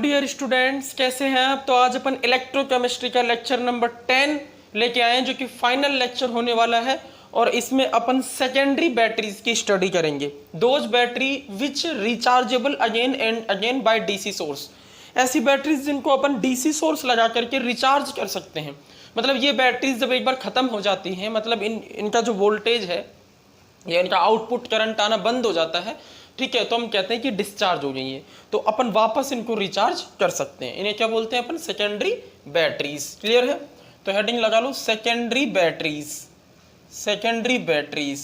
Dear students, कैसे हैं आप। तो आज अपन इलेक्ट्रोकेमिस्ट्री का लेक्चर नंबर 10 लेके आए हैं, जो कि फाइनल लेक्चर होने वाला है। और इसमें अपन सेकेंडरी बैटरीज की स्टडी करेंगे। Those battery which rechargeable again and again by DC source. ऐसी बैटरीज जिनको अपन डीसी सोर्स लगा करके रिचार्ज कर सकते हैं। मतलब ये बैटरीज जब एक बार खत्म हो जाती हैं, मतलब इनका जो वोल्टेज है या इनका आउटपुट करंट आना बंद हो जाता है, ठीक है, तो हम कहते हैं कि डिस्चार्ज हो गई है, तो अपन वापस इनको रिचार्ज कर सकते हैं। इन्हें क्या बोलते हैं अपन? Secondary batteries. क्लियर है? तो हेडिंग लगा लो सेकेंडरी बैटरीज। सेकेंडरी बैटरीज,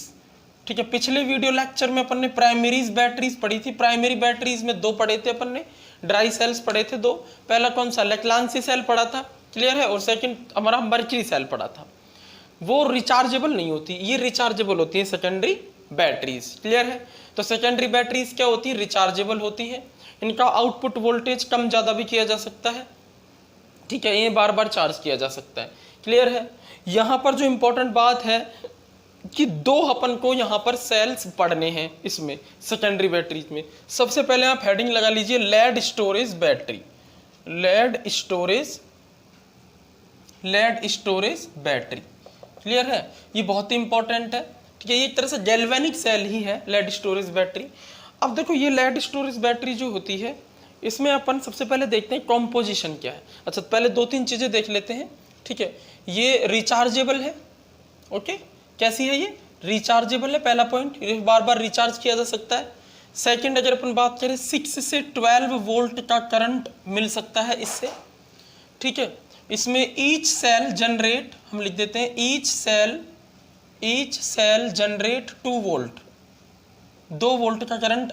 ठीक है। पिछले वीडियो लेक्चर में अपन ने प्राइमरीज बैटरीज पढ़ी थी। प्राइमरी बैटरीज में दो पढ़े थे अपन ने, ड्राई सेल्स पढ़े थे दो। पहला कौन सा? लेक्लांसी सेल पढ़ा था, क्लियर है। और सेकंड हमारा मर्क्यूरी सेल पढ़ा था। वो रिचार्जेबल नहीं होती, ये रिचार्जेबल होती है सेकेंडरी बैटरीज। क्लियर है? तो सेकेंडरी बैटरीज क्या होती है? रिचार्जेबल होती है। इनका आउटपुट वोल्टेज कम ज्यादा भी किया जा सकता है, ठीक है। ये बार बार चार्ज किया जा सकता है। क्लियर है? यहां पर जो इंपॉर्टेंट बात है कि दो अपन को यहां पर सेल्स पढ़ने हैं इसमें सेकेंडरी बैटरीज में। सबसे पहले आप हेडिंग लगा लीजिए lead storage battery. Lead storage battery. Clear है? ये बहुत ही इंपॉर्टेंट है, ठीक है। ये एक तरह से गैल्वेनिक सेल ही है लेड स्टोरेज बैटरी। अब देखो ये लेड स्टोरेज बैटरी जो होती है, इसमें अपन सबसे पहले देखते हैं कॉम्पोजिशन क्या है। अच्छा, पहले दो तीन चीजें देख लेते हैं, ठीक है। ये रिचार्जेबल है, ओके। कैसी है ये? रिचार्जेबल है, पहला पॉइंट। ये बार बार रिचार्ज किया जा सकता है। सेकेंड, अगर अपन बात करें 6 से 12 वोल्ट का करंट मिल सकता है इससे, ठीक है। इसमें ईच सेल जनरेट, हम लिख देते हैं each sale generate 2 volt. 2 volt का करंट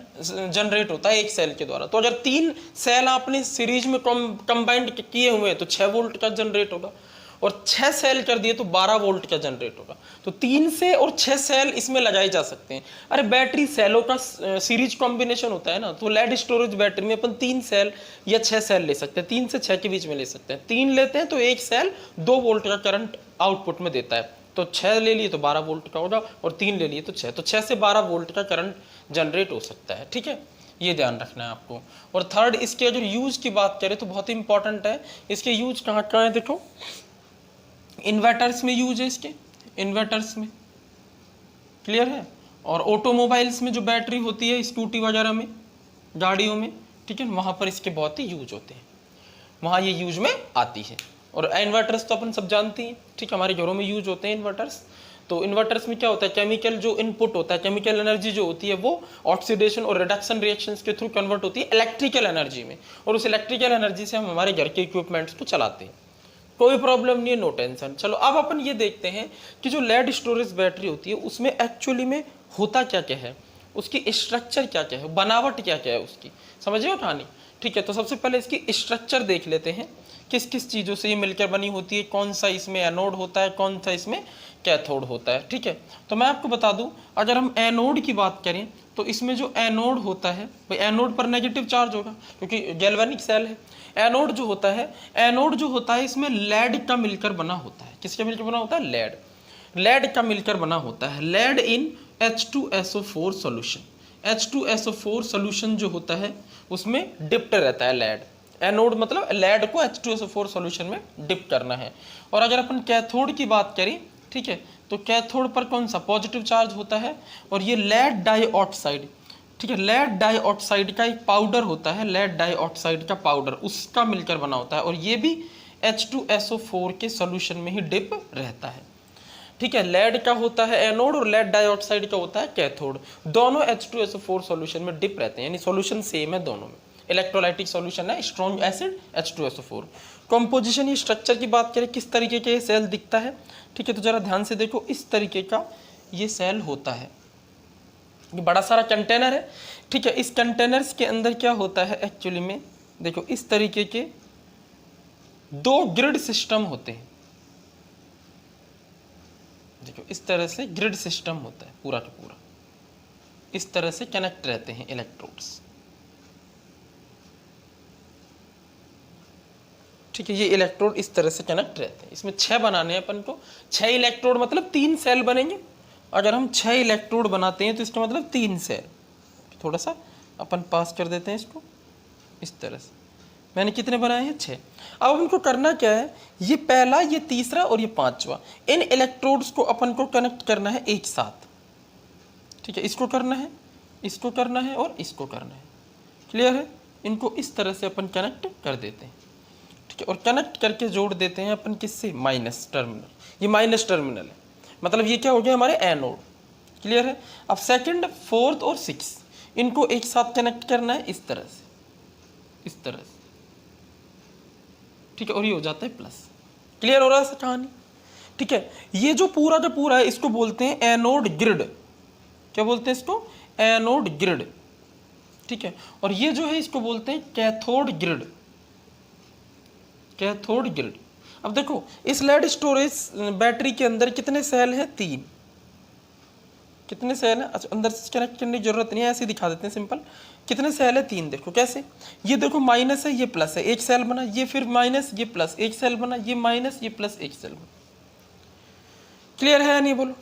जनरेट होता है एक सेल के द्वारा। तो अगर 3 सेल आपने सीरीज में कंबाइंड किए हुए हैं तो 6 वोल्ट का जनरेट होगा, और 6 सेल कर दिए तो 12 वोल्ट का जनरेट होगा। तो 3 से और 6 सेल इसमें लगाए जा सकते हैं। अरे बैटरी सेलों का सीरीज कॉम्बिनेशन होता है ना, तो लेड स्टोरेज बैटरी में अपन 3 सेल या 6 सेल ले सकते हैं। 3 से 6 के बीच में ले सकते हैं। 3 लेते हैं तो एक सेल 2 वोल्ट का करंट आउटपुट में देता है। तो 6 ले लिए तो 12 वोल्ट का होगा, और 3 ले लिए तो 6, तो 6 से 12 वोल्ट का करंट जनरेट हो सकता है, ठीक है। ये ध्यान रखना है आपको। और थर्ड, इसके अगर यूज की बात करें तो बहुत ही इंपॉर्टेंट है। इसके यूज कहाँ कहाँ है? देखो, इन्वर्टर्स में यूज है इसके, इन्वर्टर्स में। क्लियर है? और ऑटोमोबाइल्स में जो बैटरी होती है, स्कूटी वगैरह में, गाड़ियों में, ठीक है, वहां पर इसके बहुत ही यूज होते हैं, वहां ये यूज में आती है। और इन्वर्टर्स तो अपन सब जानते हैं, ठीक है, हमारे घरों में यूज होते हैं इन्वर्टर्स। तो इन्वर्टर्स में क्या होता है? केमिकल जो इनपुट होता है, केमिकल एनर्जी जो होती है, वो ऑक्सीडेशन और रिडक्शन रिएक्शंस के थ्रू कन्वर्ट होती है इलेक्ट्रिकल एनर्जी में, और उस इलेक्ट्रिकल एनर्जी से हम हमारे घर के इक्विपमेंट्स को चलाते हैं। कोई प्रॉब्लम नहीं है, नो टेंशन। चलो अब अपन ये देखते हैं कि जो लेड स्टोरेज बैटरी होती है उसमें एक्चुअली में होता क्या क्या है, उसकी स्ट्रक्चर क्या क्या है, बनावट क्या क्या है उसकी। समझिए कहानी, ठीक है। तो सबसे पहले इसकी स्ट्रक्चर देख लेते हैं, किस किस चीज़ों से ये मिलकर बनी होती है, कौन सा इसमें एनोड होता है, कौन सा इसमें कैथोड होता है, ठीक है। तो मैं आपको बता दूं, अगर हम एनोड की बात करें तो इसमें जो एनोड होता है, भाई एनोड पर नेगेटिव चार्ज होगा क्योंकि गैल्वेनिक सेल है। एनोड जो होता है इसमें लेड का मिलकर बना होता है। किसका मिलकर बना होता है? लेड का मिलकर बना होता है। लेड इन H2SO4 सॉल्यूशन। H2SO4 सॉल्यूशन जो होता है उसमें डिप्ट रहता है लेड। एनोड मतलब लेड को H2SO4 सॉल्यूशन में डिप करना है। और अगर अपन कैथोड की बात करें, ठीक है, तो कैथोड पर कौन सा? पॉजिटिव चार्ज होता है, और ये लेड डाइऑक्साइड, ठीक है, लेड डाइऑक्साइड का एक पाउडर होता है, लेड डाइऑक्साइड का पाउडर, उसका मिलकर बना होता है, और ये भी H2SO4 के सॉल्यूशन में ही डिप रहता है, ठीक है। लेड का होता है एनोड और लेड डाइऑक्साइड का होता है कैथोड। दोनों H2SO4 सॉल्यूशन में डिप रहते हैं, यानी सॉल्यूशन सेम है दोनों में। इलेक्ट्रोलाइटिक सॉल्यूशन है, स्ट्रॉन्ग एसिड H2SO4। कंपोजिशन, ये स्ट्रक्चर की बात करें, किस तरीके के सेल दिखता है, ठीक है। तो जरा ध्यान से देखो, इस तरीके का ये सेल होता है। ये बड़ा सारा कंटेनर है, ठीक है। इस कंटेनर्स के अंदर क्या होता है एक्चुअली में? देखो, इस तरीके के 2 ग्रिड सिस्टम होते हैं। देखो, इस तरह से ग्रिड सिस्टम होता है पूरा का पूरा। इस तरह से कनेक्ट रहते हैं इलेक्ट्रोड्स, ठीक है। ये इलेक्ट्रोड इस तरह से कनेक्ट रहते हैं। इसमें 6 बनाने हैं अपन को। 6 इलेक्ट्रोड मतलब 3 सेल बनेंगे। अगर हम 6 इलेक्ट्रोड बनाते हैं तो इसका मतलब 3 सेल। थोड़ा सा अपन पास कर देते हैं इसको इस तरह से, मैंने कितने बनाए हैं 6। अब उनको करना क्या है, ये पहला, ये तीसरा और ये पांचवा, इन इलेक्ट्रोड्स को अपन को कनेक्ट करना है एक साथ। ठीक है, इसको करना है, इसको करना है और इसको करना है। क्लियर है? इनको इस तरह से अपन कनेक्ट कर देते हैं। ठीक है, और कनेक्ट करके जोड़ देते हैं अपन किससे, माइनस टर्मिनल। ये माइनस टर्मिनल है, मतलब ये क्या हो गया हमारे एनोड। क्लियर है? अब सेकंड, फोर्थ और सिक्स, इनको एक साथ कनेक्ट करना है इस तरह से, इस तरह से। ठीक है, और ये हो जाता है प्लस। क्लियर हो रहा है कहानी? ठीक है, ये जो पूरा का पूरा है इसको बोलते हैं एनोड ग्रिड। क्या बोलते हैं इसको? Anode grid. ठीक है, और ये जो है इसको बोलते हैं कैथोड ग्रिड, कैथोड ग्रिड। अब देखो इस लेड स्टोरेज बैटरी के अंदर कितने सेल हैं, 3। कितने सेल हैं? अच्छा, अंदर से कनेक्ट करने की जरूरत नहीं है, ऐसे दिखा देते हैं सिंपल। कितने सेल है, 3। देखो कैसे, ये देखो माइनस है, ये प्लस है, एक सेल बना, ये फिर माइनस, ये प्लस, एक सेल बना, ये माइनस, ये प्लस, एक सेल बना। क्लियर है या नहीं बोलो?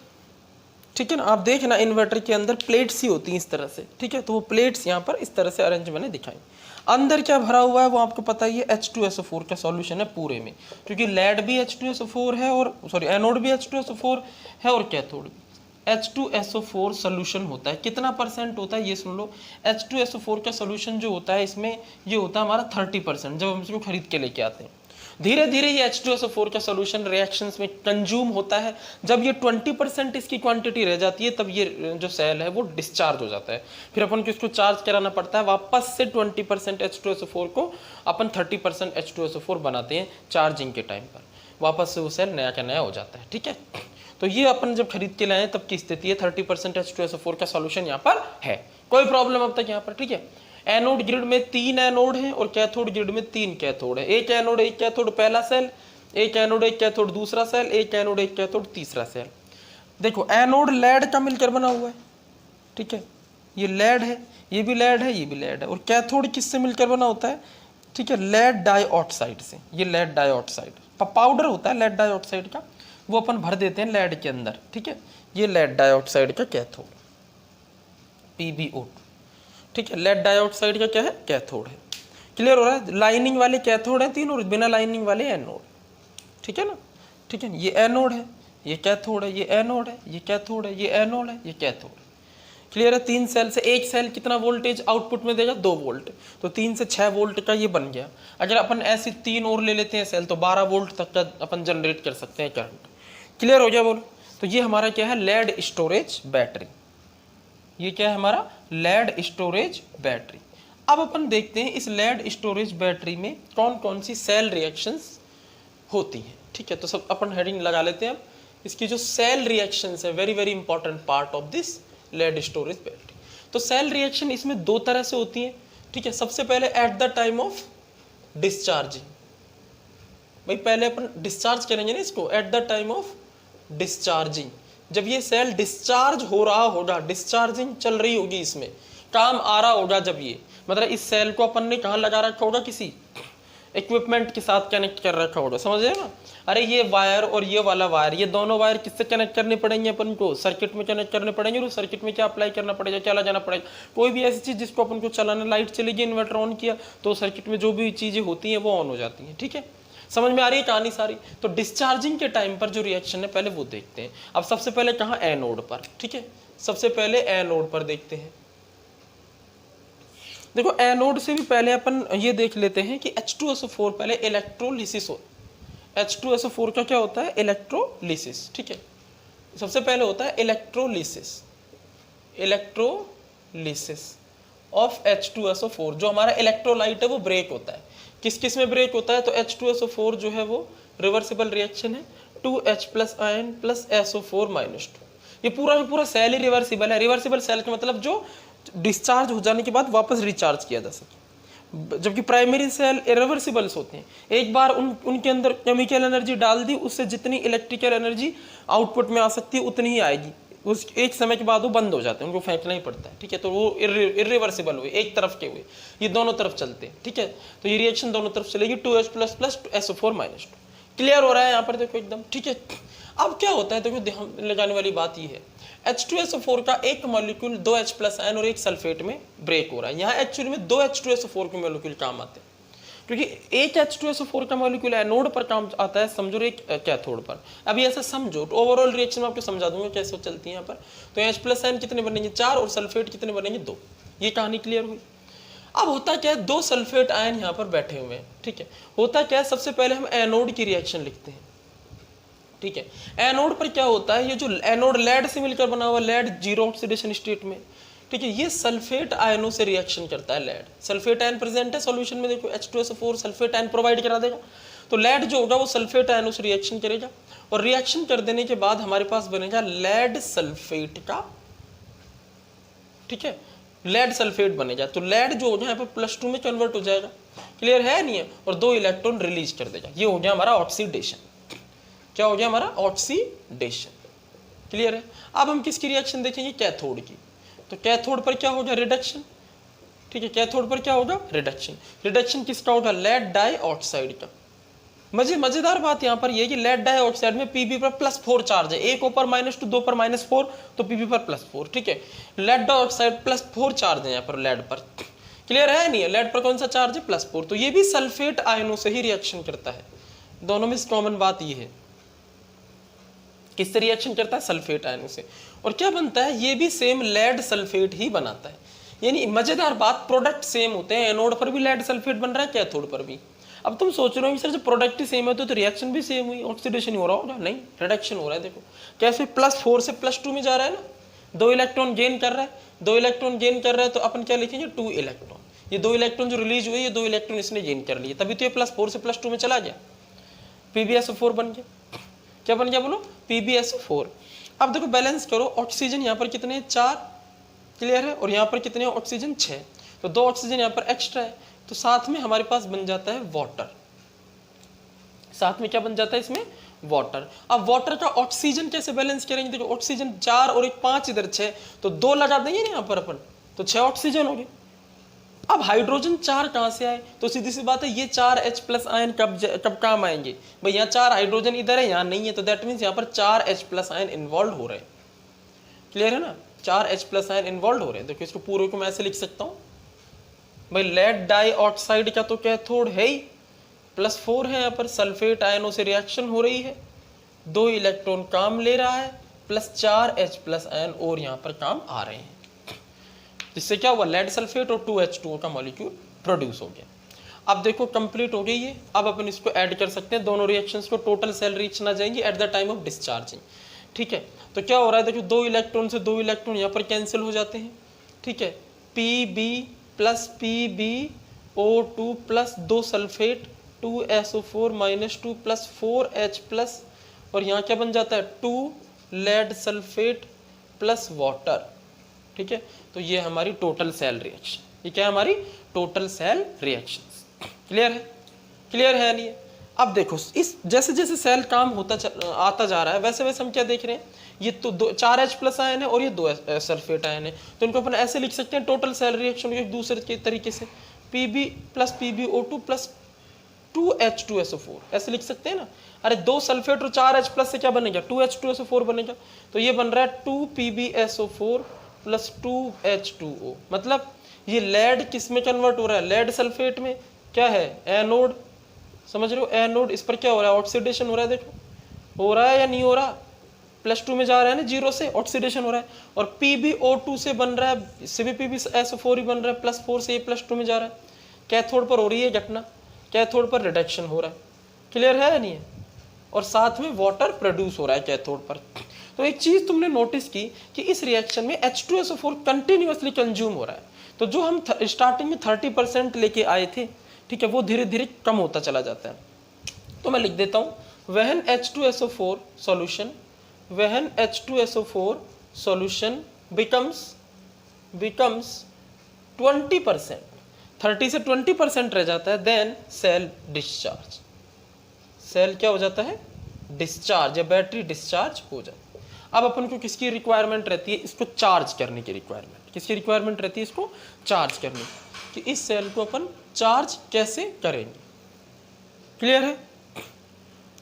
ठीक है ना? आप देखना इन्वर्टर के अंदर प्लेट्स ही होती हैं इस तरह से। ठीक है, तो वो प्लेट्स यहाँ पर इस तरह से अरेंज मैंने दिखाई। अंदर क्या भरा हुआ है वो आपको पता ही है, H2SO4 का सॉल्यूशन है पूरे में, क्योंकि लेड भी H2SO4 है, और सॉरी एनोड भी H2SO4 है और कैथोड भी। H2SO4 सोल्यूशन होता है, कितना % होता है ये सुन लो। H2SO4 का सोल्यूशन जो होता है इसमें, ये होता है हमारा 30% जब हम इसको खरीद के लेके आते हैं। धीरे धीरे ये H2SO4 का सोल्यूशन रिएक्शंस में कंज्यूम होता है। जब ये 20% इसकी क्वांटिटी रह जाती है, तब ये जो सेल है वो डिस्चार्ज हो जाता है। फिर अपन को इसको चार्ज कराना पड़ता है, वापस से 20% H2SO4 को अपन 30% H2SO4 बनाते हैं चार्जिंग के टाइम पर, वापस से वो सेल नया का नया हो जाता है। ठीक है, तो ये अपन जब खरीद के लाए तब की स्थिति है, 30% H2SO4 का सॉल्यूशन यहाँ पर है। कोई प्रॉब्लम अब तक यहाँ पर? ठीक है, एनोड ग्रिड में 3 एनोड हैं और कैथोड ग्रिड में 3 कैथोड है। एक एनोड एक कैथोड पहला सेल, एक एनोड एक कैथोड दूसरा सेल, एक एनोड एक कैथोड तीसरा सेल। देखो एनोड लेड का मिलकर बना हुआ है। ठीक है, ये लेड है, ये भी लेड है, ये भी लेड है। और कैथोड किससे मिलकर बना होता है? ठीक है, लेड डाइऑक्साइड से। ये लेड डाइऑक्साइड पाउडर होता है लेड डाइऑक्साइड का, वो अपन भर देते हैं लेड के अंदर। ठीक है, ये लेड डाइऑक्साइड का कैथोड, PbO2। ठीक है, लेड डाइऑक्साइड का क्या है, कैथोड है। क्लियर हो रहा है? लाइनिंग वाले कैथोड है 3 और बिना लाइनिंग वाले एनोड। ठीक है ना? ठीक है, ये एनोड है, ये कैथोड है, ये एनोड है, ये कैथोड है, ये एनोड है, ये कैथोड है। क्लियर है? 3 सेल से एक सेल कितना वोल्टेज आउटपुट में देगा, 2 वोल्ट। तो 3 से 6 वोल्ट का ये बन गया। अगर अपन ऐसे 3 और ले लेते हैं सेल, तो 12 वोल्ट तक का अपन जनरेट कर सकते हैं करंट। क्लियर हो गया बोलो? तो ये हमारा क्या है, लेड स्टोरेज बैटरी। ये क्या है हमारा, लेड स्टोरेज बैटरी। अब अपन देखते हैं इस लेड स्टोरेज बैटरी में कौन कौन सी सेल रिएक्शंस होती हैं। ठीक है, तो सब अपन हेडिंग लगा लेते हैं। अब इसकी जो सेल रिएक्शंस है, very very important part of this led storage battery. तो सेल रिएक्शन इसमें 2 तरह से होती है। ठीक है, सबसे पहले eight the time of discharging. भाई पहले अपन डिस्चार्ज करेंगे ना इसको, eight the time of discharging. जब ये सेल डिस्चार्ज हो रहा होगा, डिस्चार्जिंग चल रही होगी, इसमें काम आ रहा होगा, जब ये मतलब इस सेल को अपन ने कहाँ लगा रखा होगा, किसी इक्विपमेंट के साथ कनेक्ट कर रखा होगा, समझ रहे ना? अरे ये वायर और ये वाला वायर, ये दोनों वायर किससे कनेक्ट करने पड़ेंगे अपन को, सर्किट में कनेक्ट करने पड़ेंगे। और सर्किट में क्या अप्लाई करना पड़ेगा, क्या लगाना पड़ेगा, कोई भी ऐसी चीज जिसको अपन को चलाना, लाइट चलेगी, इन्वर्टर ऑन किया तो सर्किट में जो भी चीजें होती हैं वो ऑन हो जाती हैं। ठीक है, समझ में आ रही है कहानी सारी? तो डिस्चार्जिंग के टाइम पर जो रिएक्शन है पहले वो देखते हैं। अब सबसे पहले कहाँ, एनोड पर। ठीक है, सबसे पहले एनोड पर देखते हैं। देखो एनोड से भी पहले अपन ये देख लेते हैं कि H2SO4 पहले इलेक्ट्रोलिसिस हो। H2SO4 का क्या होता है, इलेक्ट्रोलिसिस। ठीक है, सबसे पहले होता है इलेक्ट्रोलिसिस, इलेक्ट्रोलिसिस ऑफ H2SO4। जो हमारा इलेक्ट्रोलाइट है वो ब्रेक होता है। किस किस में ब्रेक होता है, तो H2SO4 जो है वो रिवर्सिबल रिएक्शन है, 2H+ आयन प्लस SO4 -2। ये पूरा का पूरा सेल ही रिवर्सिबल है। रिवर्सिबल सेल का मतलब जो डिस्चार्ज हो जाने के बाद वापस रिचार्ज किया जा सके, जबकि प्राइमरी सेल इरिवर्सिबल्स होते हैं। एक बार उनके अंदर केमिकल एनर्जी डाल दी, उससे जितनी इलेक्ट्रिकल एनर्जी आउटपुट में आ सकती है उतनी ही आएगी, उस एक समय के बाद वो बंद हो जाते हैं, उनको फेंकना ही पड़ता है। ठीक है, तो वो इरिवर्सिबल हुए, एक तरफ के हुए, ये दोनों तरफ चलते हैं। ठीक है, तो ये रिएक्शन दोनों तरफ चलेगी, 2H+ प्लस SO4 -2। क्लियर हो रहा है यहाँ पर? देखो एकदम ठीक है। अब क्या होता है, देखो ध्यान लगाने वाली बात ये है, H2SO4 का एक मॉलिक्यूल 2H+ आयन और एक सल्फेट में ब्रेक हो रहा है। यहाँ एक्चुअली में 2 H2SO4 के मॉलिक्यूल काम आते हैं। क्योंकि एक H2SO4 का मॉलिक्यूल एनोड पर काम आता है, समझो, एक कैथोड पर। अभी ऐसा समझो, तो ओवरऑल रिएक्शन में आपको समझा दूंगा कैसे चलती है यहाँ पर। तो H प्लस आयन कितने बनेंगे, 4, और सल्फेट कितने बनेंगे, 2। ये कहानी क्लियर हुई। अब होता क्या है, 2 सल्फेट आयन यहाँ पर बैठे हुए हैं, ठीक है। होता क्या है, सबसे पहले हम एनोड की रिएक्शन लिखते हैं, ठीक है। एनोड पर क्या होता है, ये जो एनोड लेड से मिलकर बना हुआ, लेड जीरो ऑक्सीडेशन स्टेट में, ठीक है, ये सल्फेट आयनों से रिएक्शन करता है। लेड सल्फेट आयन प्रेजेंट है सॉल्यूशन में, देखो H2SO4 सल्फेट आयन प्रोवाइड करा देगा, तो लेड जो होगा वो सल्फेट आयनों से रिएक्शन करेगा, और रिएक्शन कर देने के बाद हमारे पास बनेगा लेड सल्फेट का, ठीक है, लेड सल्फेट बनेगा। तो लेड जो हो गया यहाँ पर +2 में कन्वर्ट हो जाएगा, क्लियर है नहीं है, और 2 इलेक्ट्रॉन रिलीज कर देगा। ये हो गया हमारा ऑक्सीडेशन। क्या हो गया हमारा, ऑक्सीडेशन, क्लियर है। अब हम किसकी रिएक्शन देखेंगे, कैथोड की। तो कैथोड पर क्या होगा, रिडक्शन, ठीक है। कैथोड पर क्या होगा, रिडक्शन। रिडक्शन किसका होगा, लेड डाइऑक्साइड का। मजेदार बात यहाँ पर ये कि लेड डाइऑक्साइड में Pb पर +4 चार्ज है, एक ऊपर -2, 2 पर -4, तो Pb पर +4, ठीक है। लेड डाइऑक्साइड +4 चार्ज है यहाँ पर लेड पर, क्लियर है नहीं है। लेड पर कौन सा चार्ज है, +4, तो ये भी सल्फेट आयनों से ही रिएक्शन करता है। दोनों में कॉमन बात ये है, किससे रिएक्शन करता है, सल्फेट आयनों से। और क्या बनता है, ये भी सेम लेड सल्फेट ही बनाता है। यानी मजेदार बात, प्रोडक्ट सेम होते हैं, एनोड पर भी लेड सल्फेट बन रहा है, कैथोड पर भी। अब तुम सोच रहे हो सर जब प्रोडक्ट ही सेम है तो रिएक्शन भी सेम हुई, ऑक्सीडेशन हो रहा होगा, नहीं, रिडक्शन हो रहा है। देखो कैसे, +4 से +2 में जा रहा है ना, 2 इलेक्ट्रॉन गेन कर रहा है, 2 इलेक्ट्रॉन गेन कर रहा है, तो अपन क्या लिखेंगे, 2 इलेक्ट्रॉन। ये 2 इलेक्ट्रॉन जो रिलीज हुए, ये 2 इलेक्ट्रॉन इसने गेन कर लिए, तभी तो ये +4 से +2 में चला गया, PbSO4 बन गया। क्या बन गया बोलो, PbSO4। अब देखो बैलेंस करो, ऑक्सीजन यहाँ पर कितने हैं, 4, क्लियर है, और यहाँ पर कितने हैं, ऑक्सीजन 6, तो 2 ऑक्सीजन यहाँ पर एक्स्ट्रा है, तो साथ में हमारे पास बन जाता है वाटर। साथ में क्या बन जाता है इसमें, वाटर। अब वाटर का ऑक्सीजन कैसे बैलेंस करेंगे, देखो ऑक्सीजन 4 और एक 5 इधर 6, तो 2 लगा देंगे ना यहाँ पर अपन, तो 6 ऑक्सीजन हो गए। अब हाइड्रोजन 4 कहाँ से आए, तो सीधी सी बात है, ये 4 H+ आयन कब काम आएंगे भाई, यहाँ 4 हाइड्रोजन इधर है, यहाँ नहीं है, तो दैट मीन्स यहाँ पर 4 H+ आयन इन्वॉल्व हो रहे हैं, क्लियर है ना, 4 H+ आयन इन्वॉल्व हो रहे हैं। देखो इसको पूरे को मैं ऐसे लिख सकता हूँ भाई, लेड डाइऑक्साइड का तो कैथोड है ही, +4 है, यहाँ पर सल्फेट आयनों से रिएक्शन हो रही है, 2 इलेक्ट्रॉन काम ले रहा है, +4 H+ आयन और यहाँ पर काम आ रहे हैं, जिससे क्या हुआ, लेड सल्फेट और 2H2O का मॉलिक्यूल प्रोड्यूस हो गया। अब देखो कंप्लीट हो गई ये, अब अपन इसको ऐड कर सकते हैं, दोनों रिएक्शंस को, टोटल सेल रिएक्शन आ जाएंगी eight the time of discharging, ठीक है। तो क्या हो रहा है, देखो 2 इलेक्ट्रॉन से 2 इलेक्ट्रॉन यहाँ पर कैंसिल हो जाते हैं, ठीक है। Pb + PbO2 + 2 sulphate, 2SO4 - 2 + 4H+, और यहाँ क्या बन जाता है, 2 लेड सल्फेट + वाटर, ठीक है। तो ये हमारी टोटल सेल रिएक्शन, ये क्या है, हमारी टोटल सेल रिएक्शंस, क्लियर है, क्लियर है नहीं है। अब देखो इस जैसे जैसे सेल काम होता आता जा रहा है, वैसे वैसे हम क्या देख रहे हैं, ये तो 4 H+ आयन है और ये 2 सल्फेट आयन है, तो इनको अपन ऐसे लिख सकते हैं, टोटल सेल रिएक्शन एक दूसरे के तरीके से, Pb + PbO2 + 2H2SO4 ऐसे लिख सकते हैं ना। अरे 2 सल्फेट और 4 H+ से क्या बनेगा, 2H2SO4 बनेगा, तो ये बन रहा है 2 PbSO4 + 2H2O। मतलब ये लेड किस में कन्वर्ट हो रहा है, लेड सल्फेट में, क्या है, एनोड, समझ रहे हो, एनोड, इस पर क्या हो रहा है, ऑक्सीडेशन हो रहा है। देखो हो रहा है या नहीं हो रहा, +2 में जा रहा है ना, 0 से ऑक्सीडेशन हो रहा है, और PbO2 से बन रहा है, इससे भी PbSO4 ही बन रहा है, +4 से ये +2 में जा रहा है, कैथोड पर हो रही है घटना, कैथोड पर रिडक्शन हो रहा है, क्लियर है या नहीं है, और साथ में वाटर प्रोड्यूस हो रहा है कैथोड पर। तो एक चीज तुमने नोटिस की कि इस रिएक्शन में H2SO4 कंटिन्यूअसली कंज्यूम हो रहा है, तो जो हम स्टार्टिंग में 30% लेके आए थे, ठीक है, वो धीरे धीरे कम होता चला जाता है। तो मैं लिख देता हूं, when H2SO4 solution, when H2SO4 solution becomes 20%, 30 से 20% रह जाता है, देन सेल डिस्चार्ज, सेल क्या हो जाता है, डिस्चार्ज, या बैटरी डिस्चार्ज हो जाती है। अब अपन को किसकी रिक्वायरमेंट रहती है, इसको चार्ज करने की रिक्वायरमेंट, किसकी रिक्वायरमेंट रहती है, इसको चार्ज करने की, कि इस सेल को अपन चार्ज कैसे करेंगे, क्लियर है।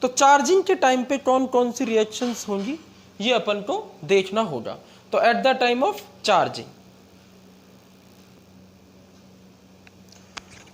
तो चार्जिंग के टाइम पे कौन कौन सी रिएक्शंस होंगी ये अपन को देखना होगा। तो eight the time of charging,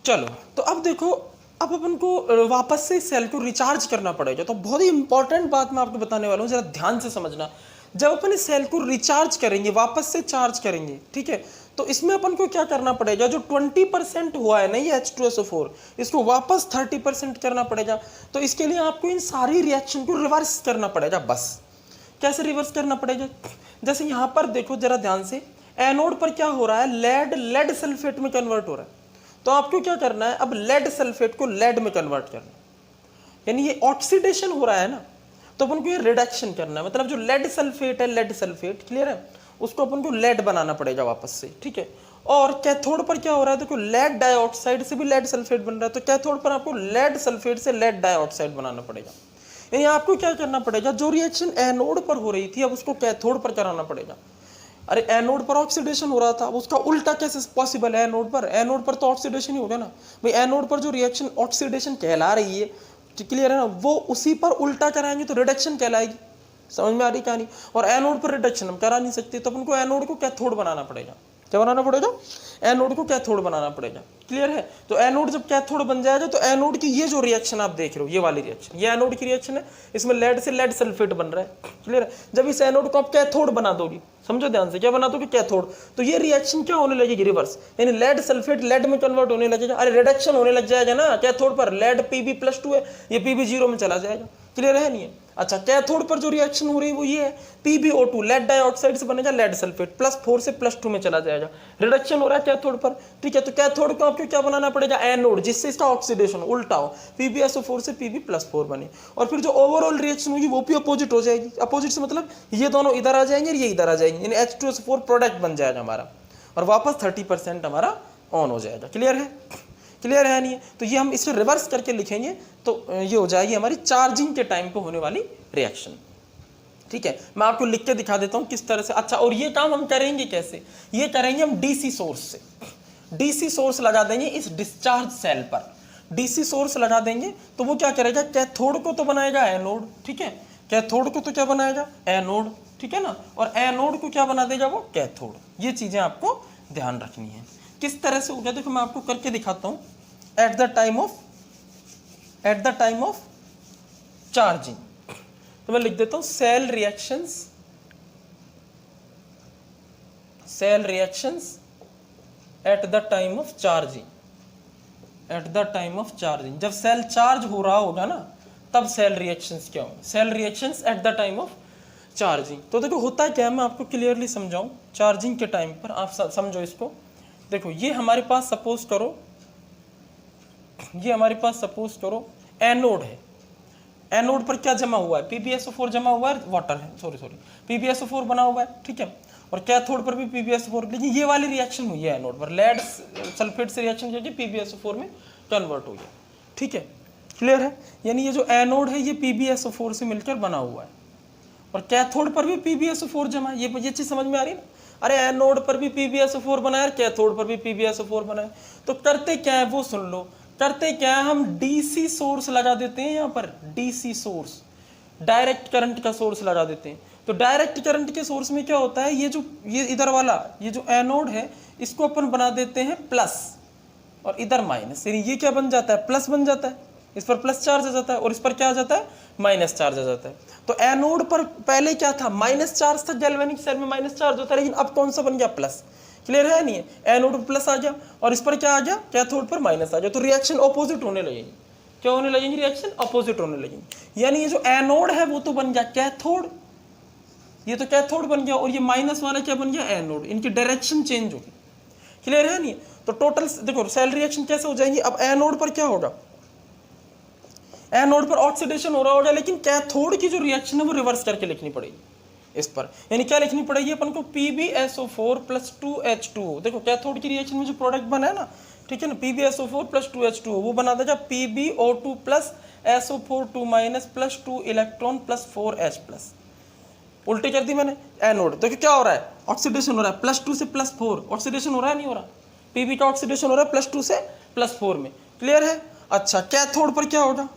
चलो तो अब देखो अब अपन को वापस से सेल को रिचार्ज करना पड़ेगा। तो बहुत ही इंपॉर्टेंट बात मैं आपको बताने वाला हूँ, जरा ध्यान से समझना। जब अपन इस सेल को रिचार्ज करेंगे, वापस से चार्ज करेंगे, ठीक है, तो इसमें अपन को क्या करना पड़ेगा, जो 20% हुआ है ना ये H2SO4, इसको वापस 30% करना पड़ेगा। तो इसके लिए आपको इन सारी रिएक्शन को रिवर्स करना पड़ेगा। बस कैसे रिवर्स करना पड़ेगा, जैसे यहाँ पर देखो जरा ध्यान से, एनोड पर क्या हो रहा है, लेड सल्फेट में कन्वर्ट हो रहा है। तो आपको क्या करना है, अब लेड सल्फेट को लेड में कन्वर्ट करना है, यानी ये ऑक्सीडेशन हो रहा है ना, तो अपन को ये रिडक्शन करना है। मतलब जो लेड सल्फेट है, लेड सल्फेट, क्लियर है, उसको अपन को लेड बनाना पड़ेगा वापस से, ठीक है। और कैथोड पर क्या हो रहा है, देखो लेड डाइऑक्साइड से भी लेड सल्फेट बन रहा है, तो कैथोड पर आपको लेड सल्फेट से लेड डाइऑक्साइड बनाना पड़ेगा। यानी आपको क्या करना पड़ेगा, जो रिएक्शन एनोड पर हो रही थी अब उसको कैथोड पर कराना पड़ेगा। अरे एनोड पर ऑक्सीडेशन हो रहा था, अब उसका उल्टा कैसे पॉसिबल है एनोड पर? एनोड पर तो ऑक्सीडेशन ही होगा ना भाई। एनोड पर जो रिएक्शन ऑक्सीडेशन कहला रही है, क्लियर है ना, वो उसी पर उल्टा कराएंगे तो रिडक्शन कहलाएगी। समझ में आ रही कहानी? और एनोड पर रिडक्शन हम करा नहीं सकते, तो अपन को एनोड को कैथोड बनाना पड़ेगा। क्या बनाना पड़ेगा? एनोड को कैथोड बनाना पड़ेगा। क्लियर है? तो एनोड जब कैथोड बन जाएगा तो एनोड की ये जो रिएक्शन आप देख रहे हो, ये वाली रिएक्शन, ये एनोड की रिएक्शन है, इसमें लेड से लेड सल्फेट बन रहा है। क्लियर है? जब इस एनोड को आप कैथोड बना दोगी, समझो ध्यान से, क्या बना दोगे? कैथोड। तो ये रिएक्शन क्या होने लगेगी? रिवर्स, यानी लेड सल्फेट लेड में कन्वर्ट होने लगेगा। अरे रिडक्शन होने लग जाएगा ना कैथोड पर। लेड Pb+2 है, ये Pb 0 में चला जाएगा। क्लियर है नहीं है? अच्छा, कैथोड पर जो रिएक्शन हो रही है वो ये है, PbO2 लेड डाइऑक्साइड से बनेगा लेड सल्फेट, +4 से +2 में चला जाएगा। रिडक्शन हो रहा है कैथोड पर, ठीक है। तो कैथोड को आपको क्या बनाना पड़ेगा? एनोड, जिससे इसका ऑक्सीडेशन उल्टा हो, PbSO4 से Pb+4 बने। और फिर जो ओवरऑल रिएक्शन होगी वो भी अपोजिट हो जाएगी। अपोजिट से मतलब ये दोनों इधर आ जाएंगे और ये इधर आ जाएंगे, यानी H2SO4 प्रोडक्ट बन जाएगा हमारा, और वापस 30% हमारा ऑन हो जाएगा। क्लियर है? क्लियर है नहीं है? तो ये हम इसे रिवर्स करके लिखेंगे तो ये हो जाएगी हमारी चार्जिंग के टाइम पे होने वाली रिएक्शन। ठीक है, मैं आपको लिख के दिखा देता हूं किस तरह से। अच्छा, और ये काम हम करेंगे कैसे? ये करेंगे हम डीसी सोर्स से। डीसी सोर्स लगा देंगे इस डिस्चार्ज सेल पर। डीसी सोर्स लगा देंगे तो वो क्या करेगा, कैथोड को तो बनाएगा एनोड, ठीक है, कैथोड को तो क्या बनाएगा? एनोड, ठीक है ना, और एनोड को क्या बना देगा? वो कैथोड। ये चीजें आपको ध्यान रखनी है। किस तरह से होगा देखो मैं आपको करके दिखाता हूं। At the time of charging, तो मैं लिख देता हूं cell reactions at the time of charging. At the time of charging, जब सेल चार्ज हो रहा होगा ना तब सेल रिएक्शंस क्या होंगे? Cell reactions at the time of charging. तो देखो होता क्या है, मैं आपको क्लियरली समझाऊं। चार्जिंग के टाइम पर आप समझो इसको। देखो ये हमारे पास सपोज करो एनोड है। एनोड पर क्या जमा हुआ है? PbSO4 जमा हुआ है, वाटर है, सॉरी PbSO4 बना हुआ है, ठीक है। और कैथोड पर भी PbSO4, लेकिन ये वाली रिएक्शन हुई है एनोड पर, लेड सल्फेट से रिएक्शन करके PbSO4 में कन्वर्ट हो गया, ठीक है। क्लियर है? यानी ये जो एनोड है ये PbSO4 से मिलकर बना हुआ है, और कैथोड पर भी PbSO4 जमा है। ये चीज समझ में आ रही है ना? अरे एनोड पर भी PbSO4 बना है, कैथोड पर भी PbSO4 बना है। तो करते क्या है वो सुन लो। करते क्या है, हम डीसी सोर्स लगा देते हैं यहाँ पर। डीसी सोर्स, डायरेक्ट करंट का सोर्स लगा देते हैं। तो डायरेक्ट करंट के सोर्स में क्या होता है, ये इधर वाला ये जो एनोड है इसको अपन बना देते हैं प्लस, और इधर माइनस, यानी ये क्या बन जाता है? प्लस बन जाता है। इस पर प्लस चार्ज आ जाता है और इस पर क्या आ जाता है? माइनस चार्ज आ जाता है। तो एनोड पर पहले क्या था? माइनस चार्ज था, गैल्वेनिक सेल में माइनस चार्ज होता है, लेकिन अब कौन सा बन गया? प्लस। क्लियर है नहीं है? एनोड पर प्लस आ गया और इस पर क्या आ गया? कैथोड पर माइनस आ गया। तो रिएक्शन ऑपोजिट होने लगेगी। क्या होने लगेंगी? रिएक्शन ऑपोजिट होने लगेंगी। यानी ये जो एनोड है वो तो बन गया कैथोड, ये तो कैथोड बन गया, और ये माइनस वाला क्या बन गया? एनोड। इनकी डायरेक्शन चेंज होगी। क्लियर है नहीं? तो टोटल देखो सेल रिएक्शन कैसे हो जाएंगी। अब एनोड पर क्या होगा? एनोड पर ऑक्सीडेशन हो रहा होगा, लेकिन कैथोड की जो रिएक्शन है वो रिवर्स करके लिखनी पड़ेगी इस पर। यानी क्या लिखनी पड़ेगी अपन को? PbSO4 + 2H2O। देखो कैथोड की रिएक्शन में जो प्रोडक्ट बना है ना, ठीक है ना, PbSO4 + 2H2O, वो बना देगा PbO2 + SO4 2- + 2 इलेक्ट्रॉन + 4H+। उल्टी कर दी मैंने। एनोड देखो क्या हो रहा है? ऑक्सीडेशन हो रहा है, +2 से +4 ऑक्सीडेशन हो रहा है, नहीं हो रहा? Pb का ऑक्सीडेशन हो रहा है +2 से +4 में। क्लियर है? अच्छा, कैथोड पर क्या होगा?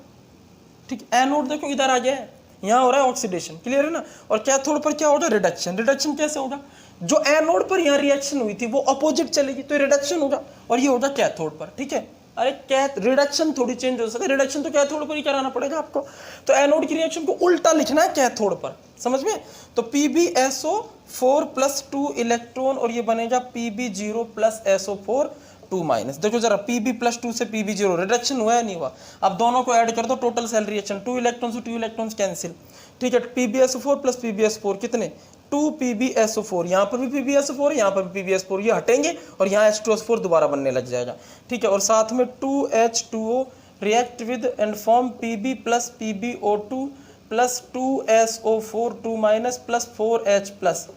ठीक, एनोड देखो इधर आ गया है, यहाँ हो रहा है ऑक्सीडेशन। क्लियर है ना? और कैथोड पर क्या होगा? रिडक्शन। रिडक्शन कैसे होगा? जो एनोड पर यहाँ रिएक्शन हुई थी वो अपोजिट चलेगी, तो रिडक्शन होगा, और ये होगा कैथोड पर। ठीक है, अरे कैथ रिडक्शन थोड़ी चेंज हो सकता है, रिडक्शन तो कैथोड पर ही कराना पड़ेगा आपको, तो एनोड की रिएक्शन को उल्टा लिखना है कैथोड पर, समझ में। तो PbSO4 प्लस 2 इलेक्ट्रॉन और ये बनेगा Pb0 प्लस SO4 2 माइनस। देखो जरा Pb प्लस 2 से Pb0 रिडक्शन हुआ है नहीं हुआ, अब दोनों को ऐड कर दो, टोटल सेल रिएक्शन 2 इलेक्ट्रॉन से 2 इलेक्ट्रॉन कैंसिल, ठीक है। PbSO4 प्लस PbS4 कितने 2 PbSO4, यहाँ पर भी PbSO4 यहाँ पर भी PbS4, ये हटेंगे और यहाँ H2SO4 दोबारा बनने लग जाएगा, ठीक है। और साथ में 2H2O react with and form Pb plus PbO2 plus 2SO4 2 minus plus 4H plus.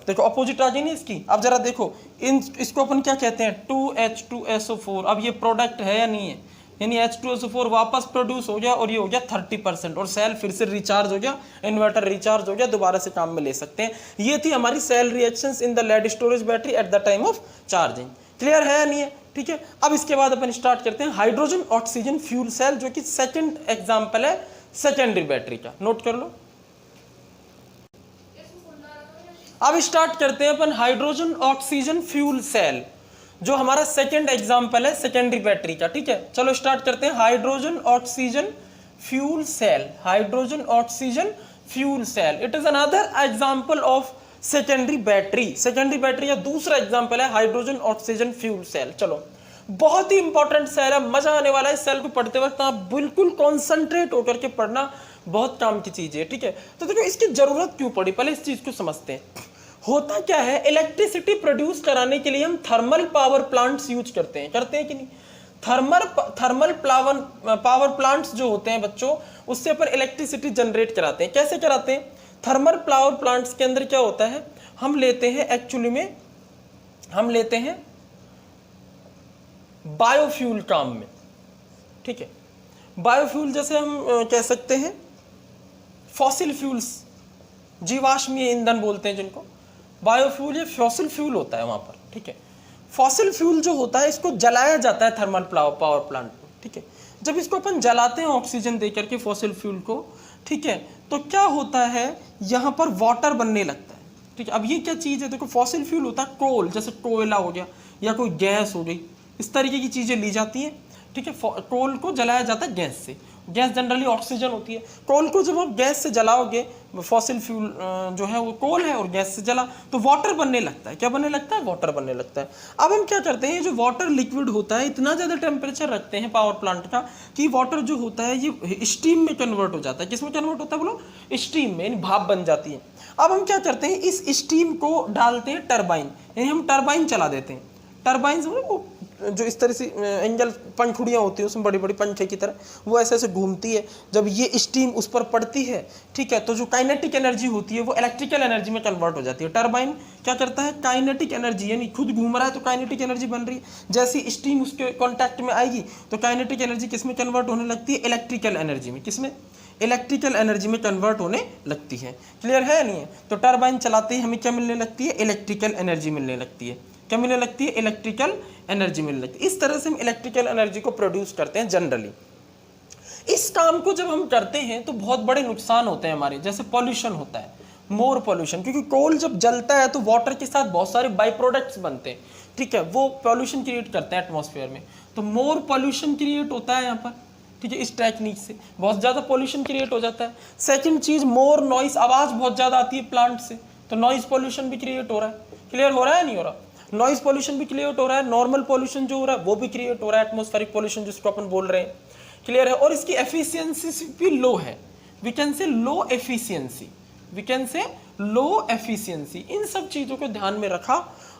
देखो अपोजिट आ गई नहीं इसकी। अब जरा देखो इसको अपन क्या कहते हैं 2H2SO4। अब ये प्रोडक्ट है या नहीं है, यानी H2SO4 वापस प्रोड्यूस हो गया और ये हो गया 30% और सेल फिर से रिचार्ज हो गया, इन्वर्टर रिचार्ज हो गया, दोबारा से काम में ले सकते हैं। ये थी हमारी cell reactions in the lead storage battery at the time of charging. Clear है या नहीं है, ठीक है। अब इसके बाद अपन स्टार्ट करते हैं हाइड्रोजन ऑक्सीजन फ्यूल सेल, जो कि सेकेंड एग्जाम्पल है सेकेंडरी बैटरी का, नोट कर लो। अब स्टार्ट करते हैं अपन हाइड्रोजन ऑक्सीजन फ्यूल सेल, जो हमारा सेकेंड एग्जाम्पल है सेकेंडरी बैटरी का, ठीक है। चलो स्टार्ट करते हैं hydrogen oxygen fuel cell. Hydrogen oxygen fuel cell it is another example of secondary battery. Secondary battery का दूसरा एग्जाम्पल है हाइड्रोजन ऑक्सीजन फ्यूल सेल। चलो बहुत ही इंपॉर्टेंट सेल है, मजा आने वाला है इस सेल को पढ़ते वक्त, आप बिल्कुल कॉन्सेंट्रेट होकर के पढ़ना, बहुत काम की चीज है, ठीक है। तो देखो इसकी जरूरत क्यों पड़ी, पहले इस चीज को समझते हैं। होता क्या है, इलेक्ट्रिसिटी प्रोड्यूस कराने के लिए हम थर्मल पावर प्लांट्स यूज करते हैं कि नहीं। थर्मल पावर प्लांट्स जो होते हैं बच्चों, उससे अपन इलेक्ट्रिसिटी जनरेट कराते हैं। कैसे कराते हैं, थर्मल पावर प्लांट्स के अंदर क्या होता है, हम लेते हैं एक्चुअली में हम लेते हैं बायोफ्यूल काम में, ठीक है। बायोफ्यूल जैसे हम कह सकते हैं फॉसिल फ्यूल्स, जीवाश्मीय ईंधन बोलते हैं जिनको, बायोफ्यूल या फॉसिल फ्यूल होता है वहां पर, ठीक है। फॉसिल फ्यूल जो होता है इसको जलाया जाता है थर्मल पावर प्लांट में, ठीक है। जब इसको अपन जलाते हैं ऑक्सीजन देकर के फॉसिल फ्यूल को, ठीक है, तो क्या होता है यहाँ पर वाटर बनने लगता है, ठीक है। अब ये क्या चीज है, देखो फॉसिल फ्यूल होता है कोल, जैसे कोयला हो गया या कोई गैस हो गई, इस तरीके की चीजें ली जाती हैं, ठीक है। कोल को जलाया जाता है गैस से, गैस जनरली ऑक्सीजन होती है। कोल को जब आप गैस से जलाओगे, फॉसिल फ्यूल जो है वो कोल है और गैस से जला तो वाटर बनने लगता है। क्या बनने लगता है, वाटर बनने लगता है। अब हम क्या करते हैं, ये जो वाटर लिक्विड होता है इतना ज़्यादा टेम्परेचर रखते हैं पावर प्लांट का कि वाटर जो होता है ये स्टीम में कन्वर्ट हो जाता है। किस में कन्वर्ट होता है बोलो, स्टीम में, यानी भाप बन जाती है। अब हम क्या करते हैं, इस स्टीम को डालते हैं टरबाइन, यानी हम टरबाइन चला देते हैं। टरबाइन वो जो इस तरह से एंगल पंखुड़ियाँ होती है उसमें बड़ी बड़ी पंखे की तरह, वो ऐसे ऐसे घूमती है। जब ये स्टीम उस पर पड़ती है, ठीक है, तो जो काइनेटिक एनर्जी होती है वो इलेक्ट्रिकल एनर्जी में कन्वर्ट हो जाती है। टरबाइन क्या करता है, काइनेटिक एनर्जी, यानी खुद घूम रहा है तो काइनेटिक एनर्जी बन रही है, जैसी स्टीम उसके कॉन्टैक्ट में आएगी तो काइनेटिक एनर्जी किस में कन्वर्ट होने लगती है, इलेक्ट्रिकल एनर्जी में। किस में, इलेक्ट्रिकल एनर्जी में कन्वर्ट होने लगती है। क्लियर है नहीं है। तो टरबाइन चलाते ही हमें क्या मिलने लगती है, इलेक्ट्रिकल एनर्जी मिलने लगती है। क्या मिलने लगती है, इलेक्ट्रिकल एनर्जी मिलने लगती है। इस तरह से हम इलेक्ट्रिकल एनर्जी को प्रोड्यूस करते हैं जनरली। इस काम को जब हम करते हैं तो बहुत बड़े नुकसान होते हैं हमारे, जैसे पॉल्यूशन होता है, मोर पॉल्यूशन, क्योंकि कोल जब जलता है तो वाटर के साथ बहुत सारे बाई प्रोडक्ट्स बनते हैं, ठीक है, वो पॉल्यूशन क्रिएट करते हैं एटमॉस्फेयर में, तो मोर पॉल्यूशन क्रिएट होता है यहाँ पर, ठीक है। इस टेक्निक से बहुत ज़्यादा पॉल्यूशन क्रिएट हो जाता है। सेकेंड चीज़, मोर नॉइस, आवाज़ बहुत ज़्यादा आती है प्लांट से, तो नॉइस पॉल्यूशन भी क्रिएट हो रहा है। क्लियर हो रहा है नहीं हो रहा, नॉइज पॉल्यूशन भी क्रिएट हो रहा है, नॉर्मल पॉल्यूशन जो हो रहा है वो भी क्रिएट हो रहा है, एटमॉस्फेरिक पॉल्यूशन जिसको अपन बोल रहे हैं। क्लियर है। और इसकी एफिशिएंसी भी लो है, we can say low efficiency, we can say low efficiency. इन सब चीज़ों को ध्यान में रखा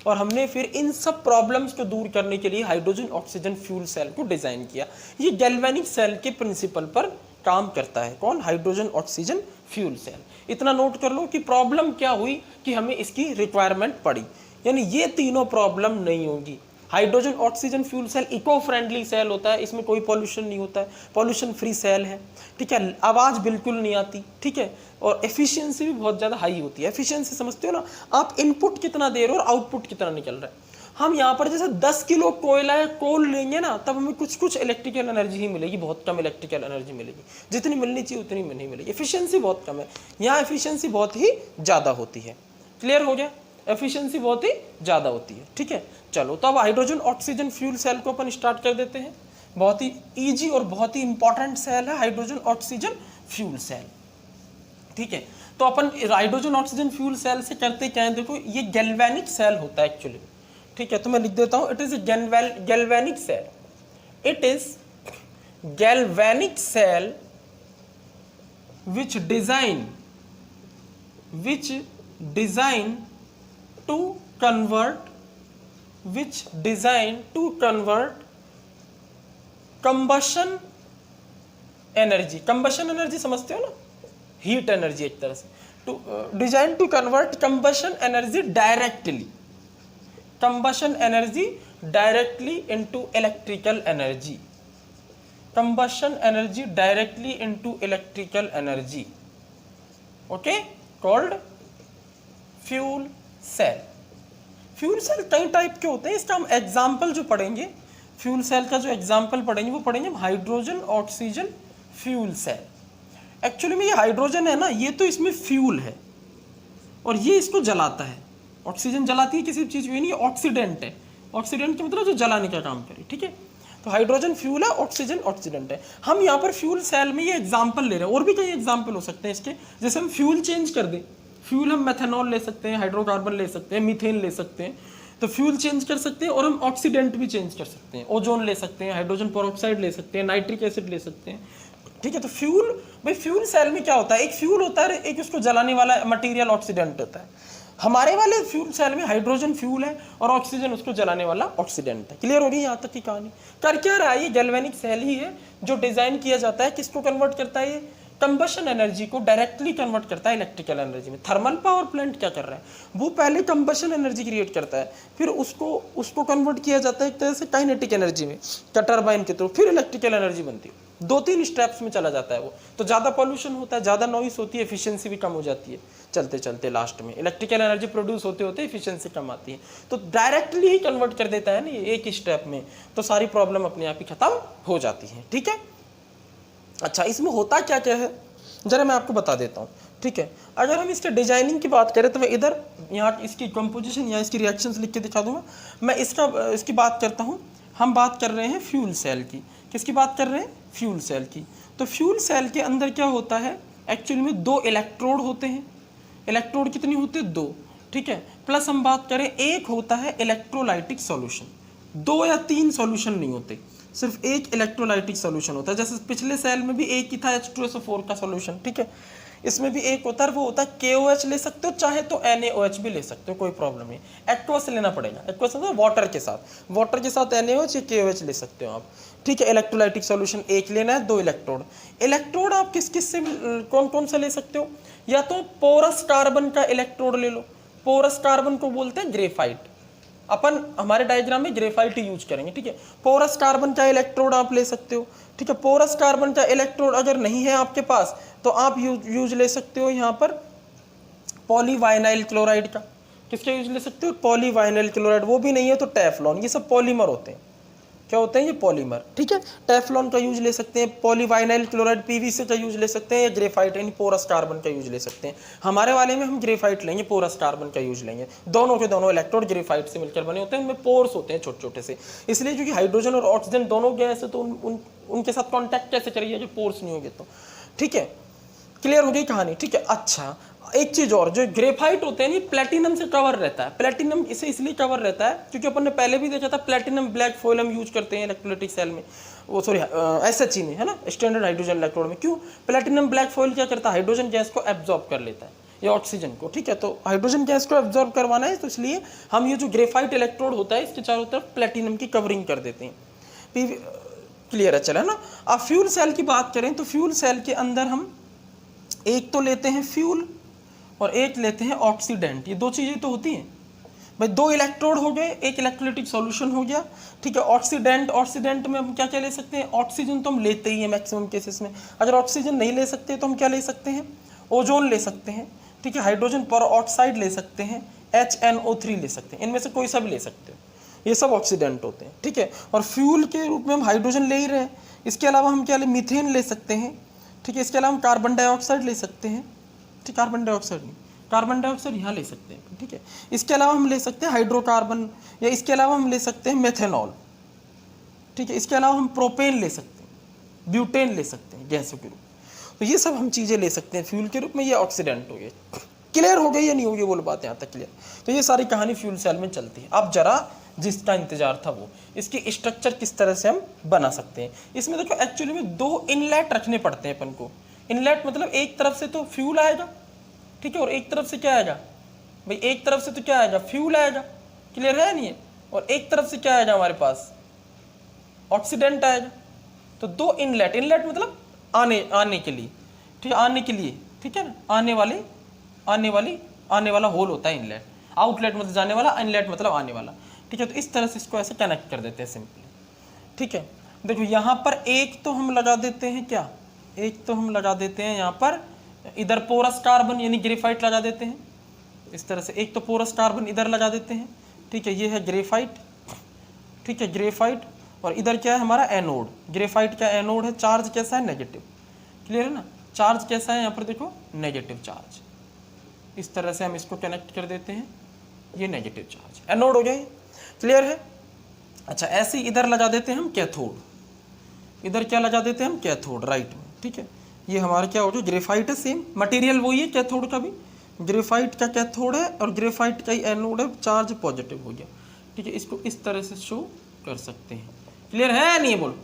और हमने फिर इन सब प्रॉब्लम्स को दूर करने के लिए हाइड्रोजन ऑक्सीजन फ्यूल सेल को डिज़ाइन किया। ये गैल्वेनिक सेल के प्रिंसिपल पर काम करता है। कौन, हाइड्रोजन ऑक्सीजन फ्यूल सेल। इतना नोट कर लो कि प्रॉब्लम क्या हुई कि हमें इसकी रिक्वायरमेंट पड़ी, यानी ये तीनों प्रॉब्लम नहीं होगी। Hydrogen oxygen fuel cell eco friendly cell होता है, इसमें कोई पॉल्यूशन नहीं होता है, पॉल्यूशन फ्री सेल है, ठीक है, आवाज़ बिल्कुल नहीं आती, ठीक है, और एफिशिएंसी भी बहुत ज़्यादा हाई होती है। एफिशिएंसी समझते हो ना आप, इनपुट कितना दे रहे हो और आउटपुट कितना निकल रहा है। हम यहाँ पर जैसे 10 किलो कोयला या कोल लेंगे ना, तब हमें कुछ इलेक्ट्रिकल एनर्जी ही मिलेगी, बहुत कम इलेक्ट्रिकल एनर्जी मिलेगी, जितनी मिलनी चाहिए उतनी नहीं मिलेगी। एफिशिएंसी बहुत कम है, यहाँ एफिशिएंसी बहुत ही ज़्यादा होती है। क्लियर हो गया, एफिशिएंसी बहुत ही ज़्यादा होती है, ठीक है। चलो तो अब हाइड्रोजन ऑक्सीजन फ्यूल सेल को अपन स्टार्ट कर देते हैं। बहुत ही इजी और बहुत ही इंपॉर्टेंट सेल है हाइड्रोजन ऑक्सीजन फ्यूल सेल। ठीक है, तो अपन हाइड्रोजन ऑक्सीजन फ्यूल सेल से करते क्या है, देखो ये गैल्वेनिक सेल होता है एक्चुअली। ठीक है, तो मैं लिख देता हूं, it is galvanic cell, it is galvanic cell which design to convert combustion energy समझते हो ना, हीट एनर्जी एक तरह से, to design to convert combustion energy directly into electrical energy, combustion energy directly into electrical energy, okay, called fuel cell। Fuel cell कई type के होते हैं, इसका हम एग्जाम्पल जो पढ़ेंगे, फ्यूल सेल का जो एग्जाम्पल पढ़ेंगे वो पढ़ेंगे hydrogen oxygen fuel cell. Actually में ये हाइड्रोजन है ना, ये तो इसमें फ्यूल है और ये इसको जलाता है। ऑक्सीजन जलाती है किसी चीज़ को, नहीं, ऑक्सीडेंट है। ऑक्सीडेंट का मतलब जो जलाने का काम करे। ठीक है, तो हाइड्रोजन फ्यूल है, ऑक्सीजन ऑक्सीडेंट है। हम यहाँ पर फ्यूल सेल में ये एग्जाम्पल ले रहे हैं, और भी कई एग्जाम्पल हो सकते हैं इसके। जैसे हम फ्यूल चेंज कर दें, फ्यूल हम मेथनॉल ले सकते हैं, हाइड्रोकार्बन ले सकते हैं, मीथेन ले सकते हैं, तो फ्यूल चेंज कर सकते हैं। और हम ऑक्सीडेंट भी चेंज कर सकते हैं, ओजोन ले सकते हैं, हाइड्रोजन पेरोक्साइड ले सकते हैं, नाइट्रिक एसिड ले सकते हैं। ठीक है, तो फ्यूल, भाई फ्यूल सेल में क्या होता है, एक फ्यूल होता है, एक उसको जलाने वाला मटेरियल ऑक्सीडेंट होता है। हमारे वाले फ्यूल सेल में हाइड्रोजन फ्यूल है और ऑक्सीजन उसको जलाने वाला ऑक्सीडेंट है। क्लियर हो गई यहाँ तक की कहानी। कर क्या रहा है, ये गैल्वेनिक सेल ही है जो डिजाइन किया जाता है, किसको कन्वर्ट करता है, ये कंबशन एनर्जी को डायरेक्टली कन्वर्ट करता है इलेक्ट्रिकल एनर्जी में। थर्मल पावर प्लांट क्या कर रहा है, वो पहले कंबशन एनर्जी क्रिएट करता है, फिर उसको कन्वर्ट किया जाता है एक तरह से काइनेटिक एनर्जी में, टर्बाइन के थ्रू, फिर इलेक्ट्रिकल एनर्जी बनती है। 2-3 स्टेप्स में चला जाता है वो। तो ज़्यादा पॉल्यूशन होता है, ज़्यादा नॉइस होती है, एफिशिएंसी भी कम हो जाती है चलते चलते। लास्ट में इलेक्ट्रिकल एनर्जी प्रोड्यूस होते होते एफिशिएंसी कम आती है। तो डायरेक्टली ही कन्वर्ट कर देता है ना एक ही स्टेप में, तो सारी प्रॉब्लम अपने आप ही खत्म हो जाती है। ठीक है, अच्छा इसमें होता क्या क्या है जरा मैं आपको बता देता हूँ। ठीक है, अगर हम इसके डिजाइनिंग की बात करें तो मैं इधर यहाँ इसकी कंपोजिशन या इसकी रिएक्शंस लिख के दिखा दूंगा। मैं इसकी बात करता हूँ। हम बात कर रहे हैं फ्यूल सेल की। किसकी बात कर रहे हैं, फ्यूल सेल की। तो फ्यूल सेल के अंदर क्या होता है, एक्चुअली में 2 इलेक्ट्रोड होते हैं। इलेक्ट्रोड कितने होते हैं, 2। ठीक है, प्लस हम बात करें एक होता है इलेक्ट्रोलाइटिक सॉल्यूशन। 2 या 3 सॉल्यूशन नहीं होते, सिर्फ एक इलेक्ट्रोलाइटिक सॉल्यूशन होता है। जैसे पिछले सेल में भी एक ही था H2SO4 का सॉल्यूशन। ठीक है, इसमें भी एक होता है, वो होता है KOH ले सकते हो, चाहे तो NaOH भी ले सकते हो, कोई प्रॉब्लम नहीं। एक्वस लेना पड़ेगा, एक्वस मतलब वाटर के साथ NaOH या KOH ले सकते हो आप। ठीक है, इलेक्ट्रोलाइटिक सॉल्यूशन एक लेना है, 2 इलेक्ट्रोड आप किस किस से कौन कौन सा ले सकते हो, या तो पोरस कार्बन का इलेक्ट्रोड ले लो। पोरस कार्बन को बोलते हैं ग्रेफाइट, अपन हमारे डायग्राम में ग्रेफाइट यूज करेंगे। ठीक है, पोरस कार्बन का इलेक्ट्रोड आप ले सकते हो। ठीक है, पोरस कार्बन का इलेक्ट्रोड अगर नहीं है आपके पास तो आप यूज ले सकते हो यहाँ पर पॉलीवाइनाइल क्लोराइड का। किसका यूज ले सकते हो, पॉलीवाइनाइल क्लोराइड। वो भी नहीं है तो टेफ्लॉन। ये सब पॉलीमर होते हैं। क्या होते हैं ये, पॉलीमर। ठीक है, टेफ्लॉन का यूज ले सकते हैं, पॉलीवाइनाइल क्लोराइड PVC का यूज ले सकते हैं, या ग्रेफाइट यानी पोरस कार्बन का यूज ले सकते हैं। हमारे वाले में हम ग्रेफाइट लेंगे, पोरस कार्बन का यूज लेंगे। दोनों के दोनों इलेक्ट्रोड ग्रेफाइट से मिलकर बने होते हैं, उनमें पोर्स होते हैं छोटे छोटे से। इसलिए क्योंकि हाइड्रोजन और ऑक्सीजन दोनों गैस है, तो उनके साथ कॉन्टैक्ट कैसे करिए जो पोर्स नहीं होंगे तो। ठीक है, क्लियर हो गई कहानी। ठीक है, अच्छा एक चीज और, जो ग्रेफाइट होते हैं ना, प्लेटिनम से कवर रहता है। प्लेटिनम इसे इसलिए कवर रहता है क्योंकि अपन ने पहले भी देखा था, प्लेटिनम ब्लैक फॉइल हम यूज करते हैं इलेक्ट्रोलाइटिक सेल में, वो सॉरी SHE में, है ना, स्टैंडर्ड हाइड्रोजन इलेक्ट्रोड में। क्यों, प्लेटिनम ब्लैक फॉइल क्या करता है, हाइड्रोजन गैस को एब्जॉर्ब कर लेता है, या ऑक्सीजन को। ठीक है, तो हाइड्रोजन गैस को एब्जॉर्ब करवाना है, तो इसलिए हम ये जो ग्रेफाइट इलेक्ट्रोड होता है इसके चारों तरफ प्लेटिनम की कवरिंग कर देते हैं। क्लियर है, चला ना। अब फ्यूल सेल की बात करें तो फ्यूल सेल के अंदर हम एक तो लेते हैं फ्यूल और एक लेते हैं ऑक्सीडेंट। ये 2 चीज़ें तो होती हैं भाई। 2 इलेक्ट्रोड हो गए, एक इलेक्ट्रोलाइटिक सॉल्यूशन हो गया। ठीक है, ऑक्सीडेंट में हम क्या क्या ले सकते हैं, ऑक्सीजन तो हम लेते ही हैं मैक्सिमम केसेस में। अगर ऑक्सीजन नहीं ले सकते तो हम क्या ले सकते हैं, ओजोन ले सकते हैं। ठीक है, हाइड्रोजन पेरोक्साइड ले सकते हैं, HNO3 ले सकते हैं। इनमें से कोई सा भी ले सकते हो, ये सब ऑक्सीडेंट होते हैं। ठीक है, और फ्यूल के रूप में हम हाइड्रोजन ले ही रहे हैं। इसके अलावा हम क्या ले, मीथेन ले सकते हैं। ठीक है, इसके अलावा हम कार्बन डाइऑक्साइड ले सकते हैं। ठीक, कार्बन डाइऑक्साइड यहाँ ले सकते हैं। ठीक है, इसके अलावा हम ले सकते हैं हाइड्रोकार्बन, या इसके अलावा हम ले सकते हैं मेथेनॉल। ठीक है। इसके अलावा हम प्रोपेन ले सकते हैं, ब्यूटेन ले सकते हैं गैसों के रूप में। तो ये सब हम चीज़ें ले सकते हैं फ्यूल के रूप में। ये ऑक्सीडेंट हो गए। क्लियर हो गई या नहीं होगी बोल बात यहाँ तक क्लियर? तो ये सारी कहानी फ्यूल सेल में चलती है। अब जरा जिसका इंतजार था वो, इसकी स्ट्रक्चर किस तरह से हम बना सकते हैं। इसमें देखो एक्चुअली में 2 इनलेट रखने पड़ते हैं अपन को। इनलेट मतलब एक तरफ से तो फ्यूल आएगा, ठीक है, और एक तरफ से क्या आएगा भाई, एक तरफ से तो क्या आएगा, फ्यूल आएगा। क्लियर है नहीं है? और एक तरफ से क्या आएगा हमारे पास, ऑक्सीडेंट आएगा। तो 2 इनलेट, इनलेट मतलब आने के लिए, ठीक है, आने के लिए, ठीक है ना, आने वाला होल होता है इनलेट। आउटलेट मतलब जाने वाला, इनलेट मतलब आने वाला, ठीक है। तो इस तरह से इसको ऐसे कनेक्ट कर देते हैं सिंपली, ठीक है। देखो यहाँ पर एक तो हम लगा देते हैं क्या, एक तो हम लगा देते हैं यहाँ पर इधर पोरस कार्बन यानी ग्रेफाइट लगा देते हैं इस तरह से। एक तो पोरस कार्बन इधर लगा देते हैं, ठीक है, ये है ग्रेफाइट, ठीक है, ग्रेफाइट। और इधर क्या है हमारा एनोड, ग्रेफाइट का एनोड है। चार्ज कैसा है, नेगेटिव। क्लियर है ना? चार्ज कैसा है यहाँ पर देखो, नेगेटिव चार्ज। इस तरह से हम इसको कनेक्ट कर देते हैं, ये नेगेटिव चार्ज एनोड हो गया। क्लियर है? अच्छा, ऐसे ही इधर लगा देते हैं हम कैथोड। इधर क्या लगा देते हैं हम, कैथोड, राइट में, ठीक है। ये हमारा क्या हो गया, ग्रेफाइट है, सेम मटेरियल वही है कैथोड का भी। ग्रेफाइट का कैथोड है और ग्रेफाइट का ही एनोड है, चार्ज पॉजिटिव हो गया, ठीक है। इसको इस तरह से शो कर सकते हैं। क्लियर है नहीं है बोलो?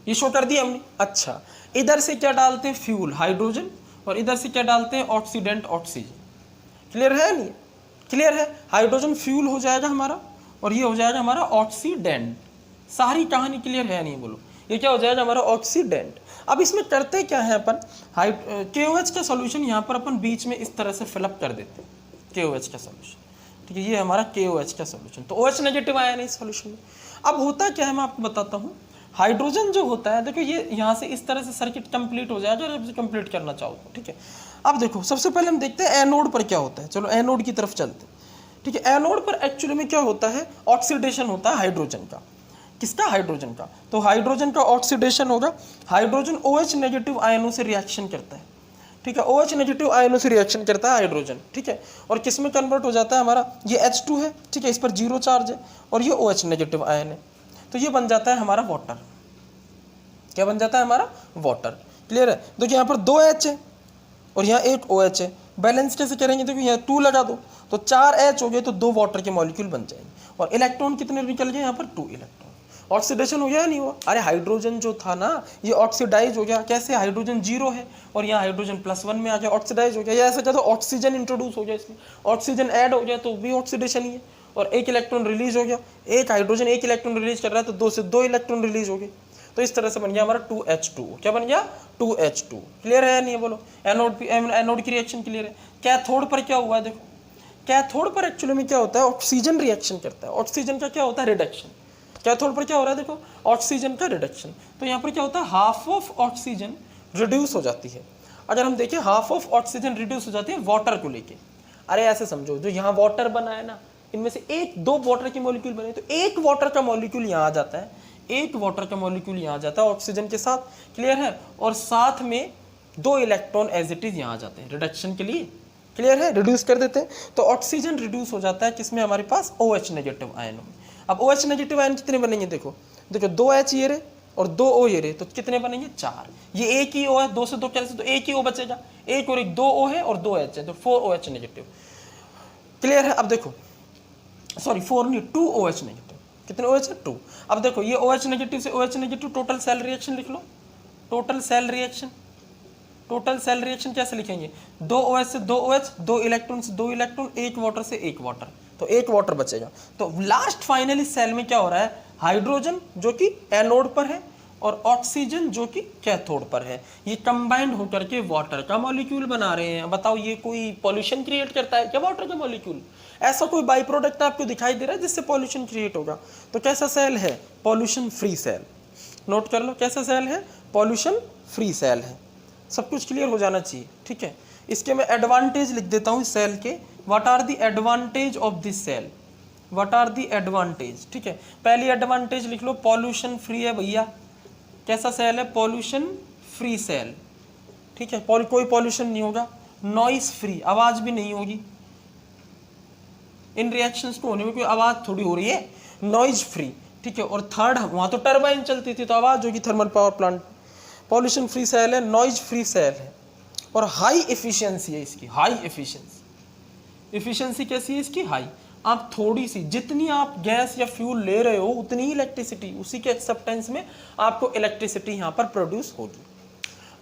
ये शो कर दिया हमने। अच्छा, इधर से क्या डालते हैं, फ्यूल हाइड्रोजन, और इधर से क्या डालते हैं, ऑक्सीडेंट ऑक्सीजन। क्लियर है नहीं? क्लियर है? हाइड्रोजन फ्यूल हो जाएगा हमारा और ये हो जाएगा हमारा ऑक्सीडेंट। सारी कहानी क्लियर है नहीं बोलो? ये क्या हो जाएगा हमारा ऑक्सीडेंट। अब इसमें करते क्या है अपन, KOH का सॉल्यूशन यहाँ पर अपन बीच में इस तरह से फिलअप कर देते हैं, KOH का सॉल्यूशन, ठीक है। ये हमारा KOH का सॉल्यूशन, तो OH नेगेटिव आया नहीं इस सॉल्यूशन में। अब होता क्या है मैं आपको बताता हूँ। हाइड्रोजन जो होता है, देखो ये यहाँ से इस तरह से सर्किट कंप्लीट हो जाएगा जब कंप्लीट करना चाहो तो, ठीक है। अब देखो सबसे पहले हम देखते हैं एनोड पर क्या होता है। चलो एनोड की तरफ चलते हैं, ठीक है। एनोड पर एक्चुअली में क्या होता है, ऑक्सीडेशन होता है हाइड्रोजन का। किसका, हाइड्रोजन का। तो हाइड्रोजन का ऑक्सीडेशन होगा। हाइड्रोजन OH नेगेटिव आयनों से रिएक्शन करता है, ठीक है। OH नेगेटिव आयनों से रिएक्शन करता है हाइड्रोजन, ठीक है। और किस में कन्वर्ट हो जाता है हमारा, ये H2 है, ठीक है, इस पर 0 चार्ज है, और ये OH नेगेटिव आयन है, तो ये बन जाता है हमारा वाटर। क्या बन जाता है हमारा, वाटर। क्लियर है? देखिए यहाँ पर 2 H है और यहाँ एक OH है। बैलेंस कैसे करेंगे, देखो यहाँ 2 लगा दो तो 4 H हो गए, तो 2 वाटर के मॉलिक्यूल बन जाएंगे। और इलेक्ट्रॉन कितने निकल गए यहाँ पर, 2 इलेक्ट्रॉन। ऑक्सीडेशन हो गया या नहीं हुआ? अरे हाइड्रोजन जो था ना ये ऑक्सीडाइज हो गया। कैसे, हाइड्रोजन 0 है और यहाँ हाइड्रोजन +1 में आ गया, ऑक्सीडाइज हो गया। या ऐसा क्या, तो ऑक्सीजन इंट्रोड्यूस हो गया इसमें, ऑक्सीजन ऐड हो गया, तो भी ऑक्सीडेशन ही है। और एक इलेक्ट्रॉन रिलीज हो गया, एक हाइड्रोजन एक इलेक्ट्रॉन रिलीज कर रहा है, तो 2 से 2 इलेक्ट्रॉन रिलीज हो गए। तो इस तरह से बन गया हमारा 2H2। क्या बन गया, 2H2। क्लियर है या नहीं बोलो? एनोड की रिएक्शन क्लियर है। कैथोड पर क्या हुआ है, देखो कैथोड पर एक्चुअली में क्या होता है, ऑक्सीजन रिएक्शन करता है। ऑक्सीजन का क्या होता है, रिडक्शन। कैथोड पर क्या हो रहा है, देखो ऑक्सीजन का रिडक्शन। तो यहाँ पर क्या होता है, हाफ ऑफ ऑक्सीजन रिड्यूस हो जाती है। अगर हम देखें हाफ ऑफ ऑक्सीजन रिड्यूस हो जाती है वाटर को लेके। अरे ऐसे समझो, जो यहाँ वाटर बना है ना, इनमें से 1-2 वाटर के मॉलिक्यूल बने, तो एक वाटर का मॉलिक्यूल यहाँ आ जाता है, एक वाटर का मॉलिक्यूल यहाँ आ जाता है ऑक्सीजन के साथ। क्लियर है? और साथ में 2 इलेक्ट्रॉन एज इट इज यहाँ आ जाते हैं रिडक्शन के लिए। क्लियर है? रिड्यूस कर देते हैं, तो ऑक्सीजन रिड्यूस हो जाता है किसमें, हमारे पास OH नेगेटिव आयनों में। अब OH नेगेटिव आयन कितने बनेंगे, देखो 2 H ये रहे और 2 O ये रहे, तो कितने बनेंगे, 4। ये एक ही O है, 2 से 2 कैसे, तो एक ही O बचेगा, एक और एक 2 O है और 2 H है, तो 4 OH नेगेटिव। क्लियर है? अब देखो सॉरी 4 नहीं, 2 OH नेगेटिव। कितने OH है, 2। अब देखो ये OH नेगेटिव से OH negative, total cell reaction लिख लो। Total cell reaction, total cell reaction कैसे लिखेंगे, 2 OH से 2 OH, 2 इलेक्ट्रॉन से 2 इलेक्ट्रॉन, 1 वाटर से 1 वाटर, तो 1 वाटर बचेगा। तो लास्ट फाइनली सेल में क्या हो रहा है, हाइड्रोजन जो कि एनोड पर है और ऑक्सीजन जो कि कैथोड पर है, ये कंबाइंड होकर के वाटर का मॉलिक्यूल बना रहे हैं। बताओ ये कोई पॉल्यूशन क्रिएट करता है क्या, वाटर का मॉलिक्यूल? ऐसा कोई बाई प्रोडक्ट आपको दिखाई दे रहा है जिससे पॉल्यूशन क्रिएट होगा? तो कैसा सेल है, पॉल्यूशन फ्री सेल। नोट कर लो, कैसा सेल है, पॉल्यूशन फ्री सेल है। सब कुछ क्लियर हो जाना चाहिए, ठीक है। इसके मैं एडवांटेज लिख देता हूँ सेल के। What are the advantage of this cell, what are the advantage, ठीक है। पहली एडवांटेज लिख लो, पॉल्यूशन फ्री है भैया। कैसा सेल है, पॉल्यूशन फ्री सेल, ठीक है। कोई पॉल्यूशन नहीं होगा, नॉइस फ्री, आवाज भी नहीं होगी। इन रिएक्शंस को होने में कोई आवाज थोड़ी हो रही है, नॉइज फ्री, ठीक है। और थर्ड, वहाँ तो टरबाइन चलती थी तो आवाज़ होगी, thermal power plant. Pollution free cell है, नॉइज फ्री सेल है, और हाई एफिशिएंसी है इसकी, हाई एफिशिएंसी। एफिशिएंसी कैसी है इसकी? हाई। आप थोड़ी सी, जितनी आप गैस या फ्यूल ले रहे हो उतनी ही इलेक्ट्रिसिटी, उसी के एक्सेप्टेंस में आपको इलेक्ट्रिसिटी यहाँ पर प्रोड्यूस होगी।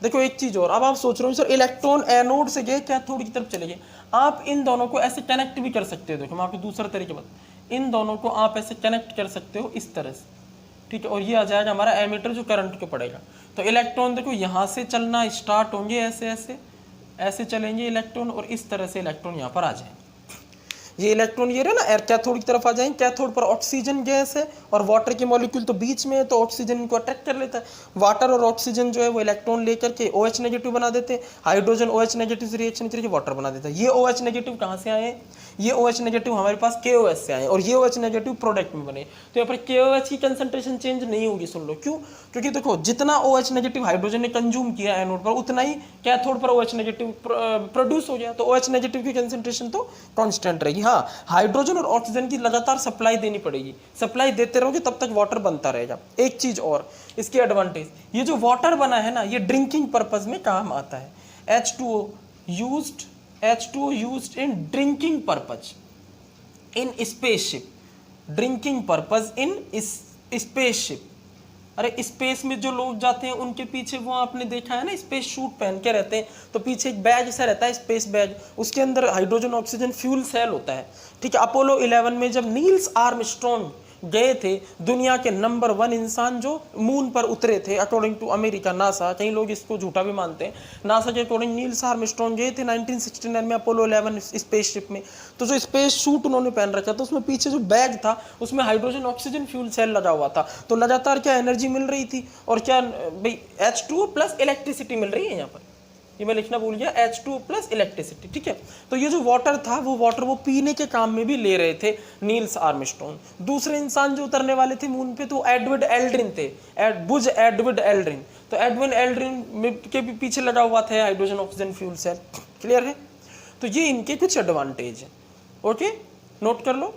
देखो एक चीज और, अब आप सोच रहे हो सर इलेक्ट्रॉन एनोड से गए कैथोड की तरफ चले गए, आप इन दोनों को ऐसे कनेक्ट भी कर सकते हो। देखो मैं आपको दूसरा तरीके बता, इन दोनों को आप ऐसे कनेक्ट कर सकते हो इस तरह से, ठीक है। और ये आ जाएगा हमारा एमीटर जो करंट को पड़ेगा। तो इलेक्ट्रॉन देखो यहाँ से चलना स्टार्ट होंगे, ऐसे ऐसे ऐसे चलेंगे इलेक्ट्रॉन, और इस तरह से इलेक्ट्रॉन यहाँ पर आ जाएंगे। ये इलेक्ट्रॉन ये रहे ना एयर कैथोड की तरफ आ जाएंगे। कैथोड पर ऑक्सीजन गैस है और वाटर के मॉलिक्यूल तो बीच में है, तो ऑक्सीजन इनको अट्रैक्ट कर लेता है। वाटर और ऑक्सीजन जो है वो इलेक्ट्रॉन लेकर के OH नेगेटिव बना देते हैं, हाइड्रोजन OH नेगेटिव से रिएक्शन करके वाटर बना देता है। ये OH नेगेटिव कहाँ से आए? ये OH नेगेटिव हमारे पास KOH से आए, और ये OH नेगेटिव प्रोडक्ट में बने। तो यहाँ पर KOH की कंसंट्रेशन चेंज नहीं होगी, सुन लो क्यों? क्योंकि देखो जितना OH नेगेटिव हाइड्रोजन ने कंज्यूम किया एनोड पर, उतना ही कैथोड पर OH नेगेटिव प्रोड्यूस हो गया। तो OH नेगेटिव की कंसंट्रेशन तो कांस्टेंट रहेगी। हाँ, हाइड्रोजन और ऑक्सीजन की लगातार सप्लाई देनी पड़ेगी, सप्लाई देते रहोगे तब तक वाटर बनता रहेगा। एक चीज और इसकी एडवांटेज, ये जो वाटर बना है ना, ये ड्रिंकिंग पर्पज में काम आता है। H2O used in drinking purpose in spaceship, drinking purpose in spaceship. अरे स्पेस में जो लोग जाते हैं उनके पीछे वो आपने देखा है ना, स्पेस सूट पहन के रहते हैं, तो पीछे एक बैग सा रहता है, स्पेस बैग, उसके अंदर हाइड्रोजन ऑक्सीजन फ्यूल सेल होता है, ठीक है। अपोलो 11 में जब नील्स आर्मस्ट्रॉन्ग गए थे, दुनिया के नंबर 1 इंसान जो मून पर उतरे थे अकॉर्डिंग टू अमेरिका नासा, कई लोग इसको झूठा भी मानते हैं, नासा के अकॉर्डिंग नील्स आर्मस्ट्रॉन्ग गए थे 1969 में अपोलो 11 स्पेसशिप में। तो जो स्पेस सूट उन्होंने पहन रखा था, उसमें पीछे जो बैग था उसमें हाइड्रोजन ऑक्सीजन फ्यूल सेल लगा हुआ था। तो लगातार क्या एनर्जी मिल रही थी, और क्या भाई H2O प्लस इलेक्ट्रिसिटी मिल रही है यहाँ पर, ये मैं लिखना भूल गया, H2O प्लस इलेक्ट्रिसिटी, ठीक है। तो ये जो वाटर था वो वाटर वो पीने के काम में भी ले रहे थे नील्स आर्मस्ट्रॉन्ग। दूसरे इंसान जो उतरने वाले थे मून पे तो एडवर्ड एल्ड्रिन थे, बुज एडवर्ड एल्ड्रिन। तो एडवर्ड एल्ड्रिन के भी पीछे लगा हुआ था hydrogen oxygen fuel cell, clear है। तो ये इनके कुछ एडवांटेज है, ओके, नोट कर लो।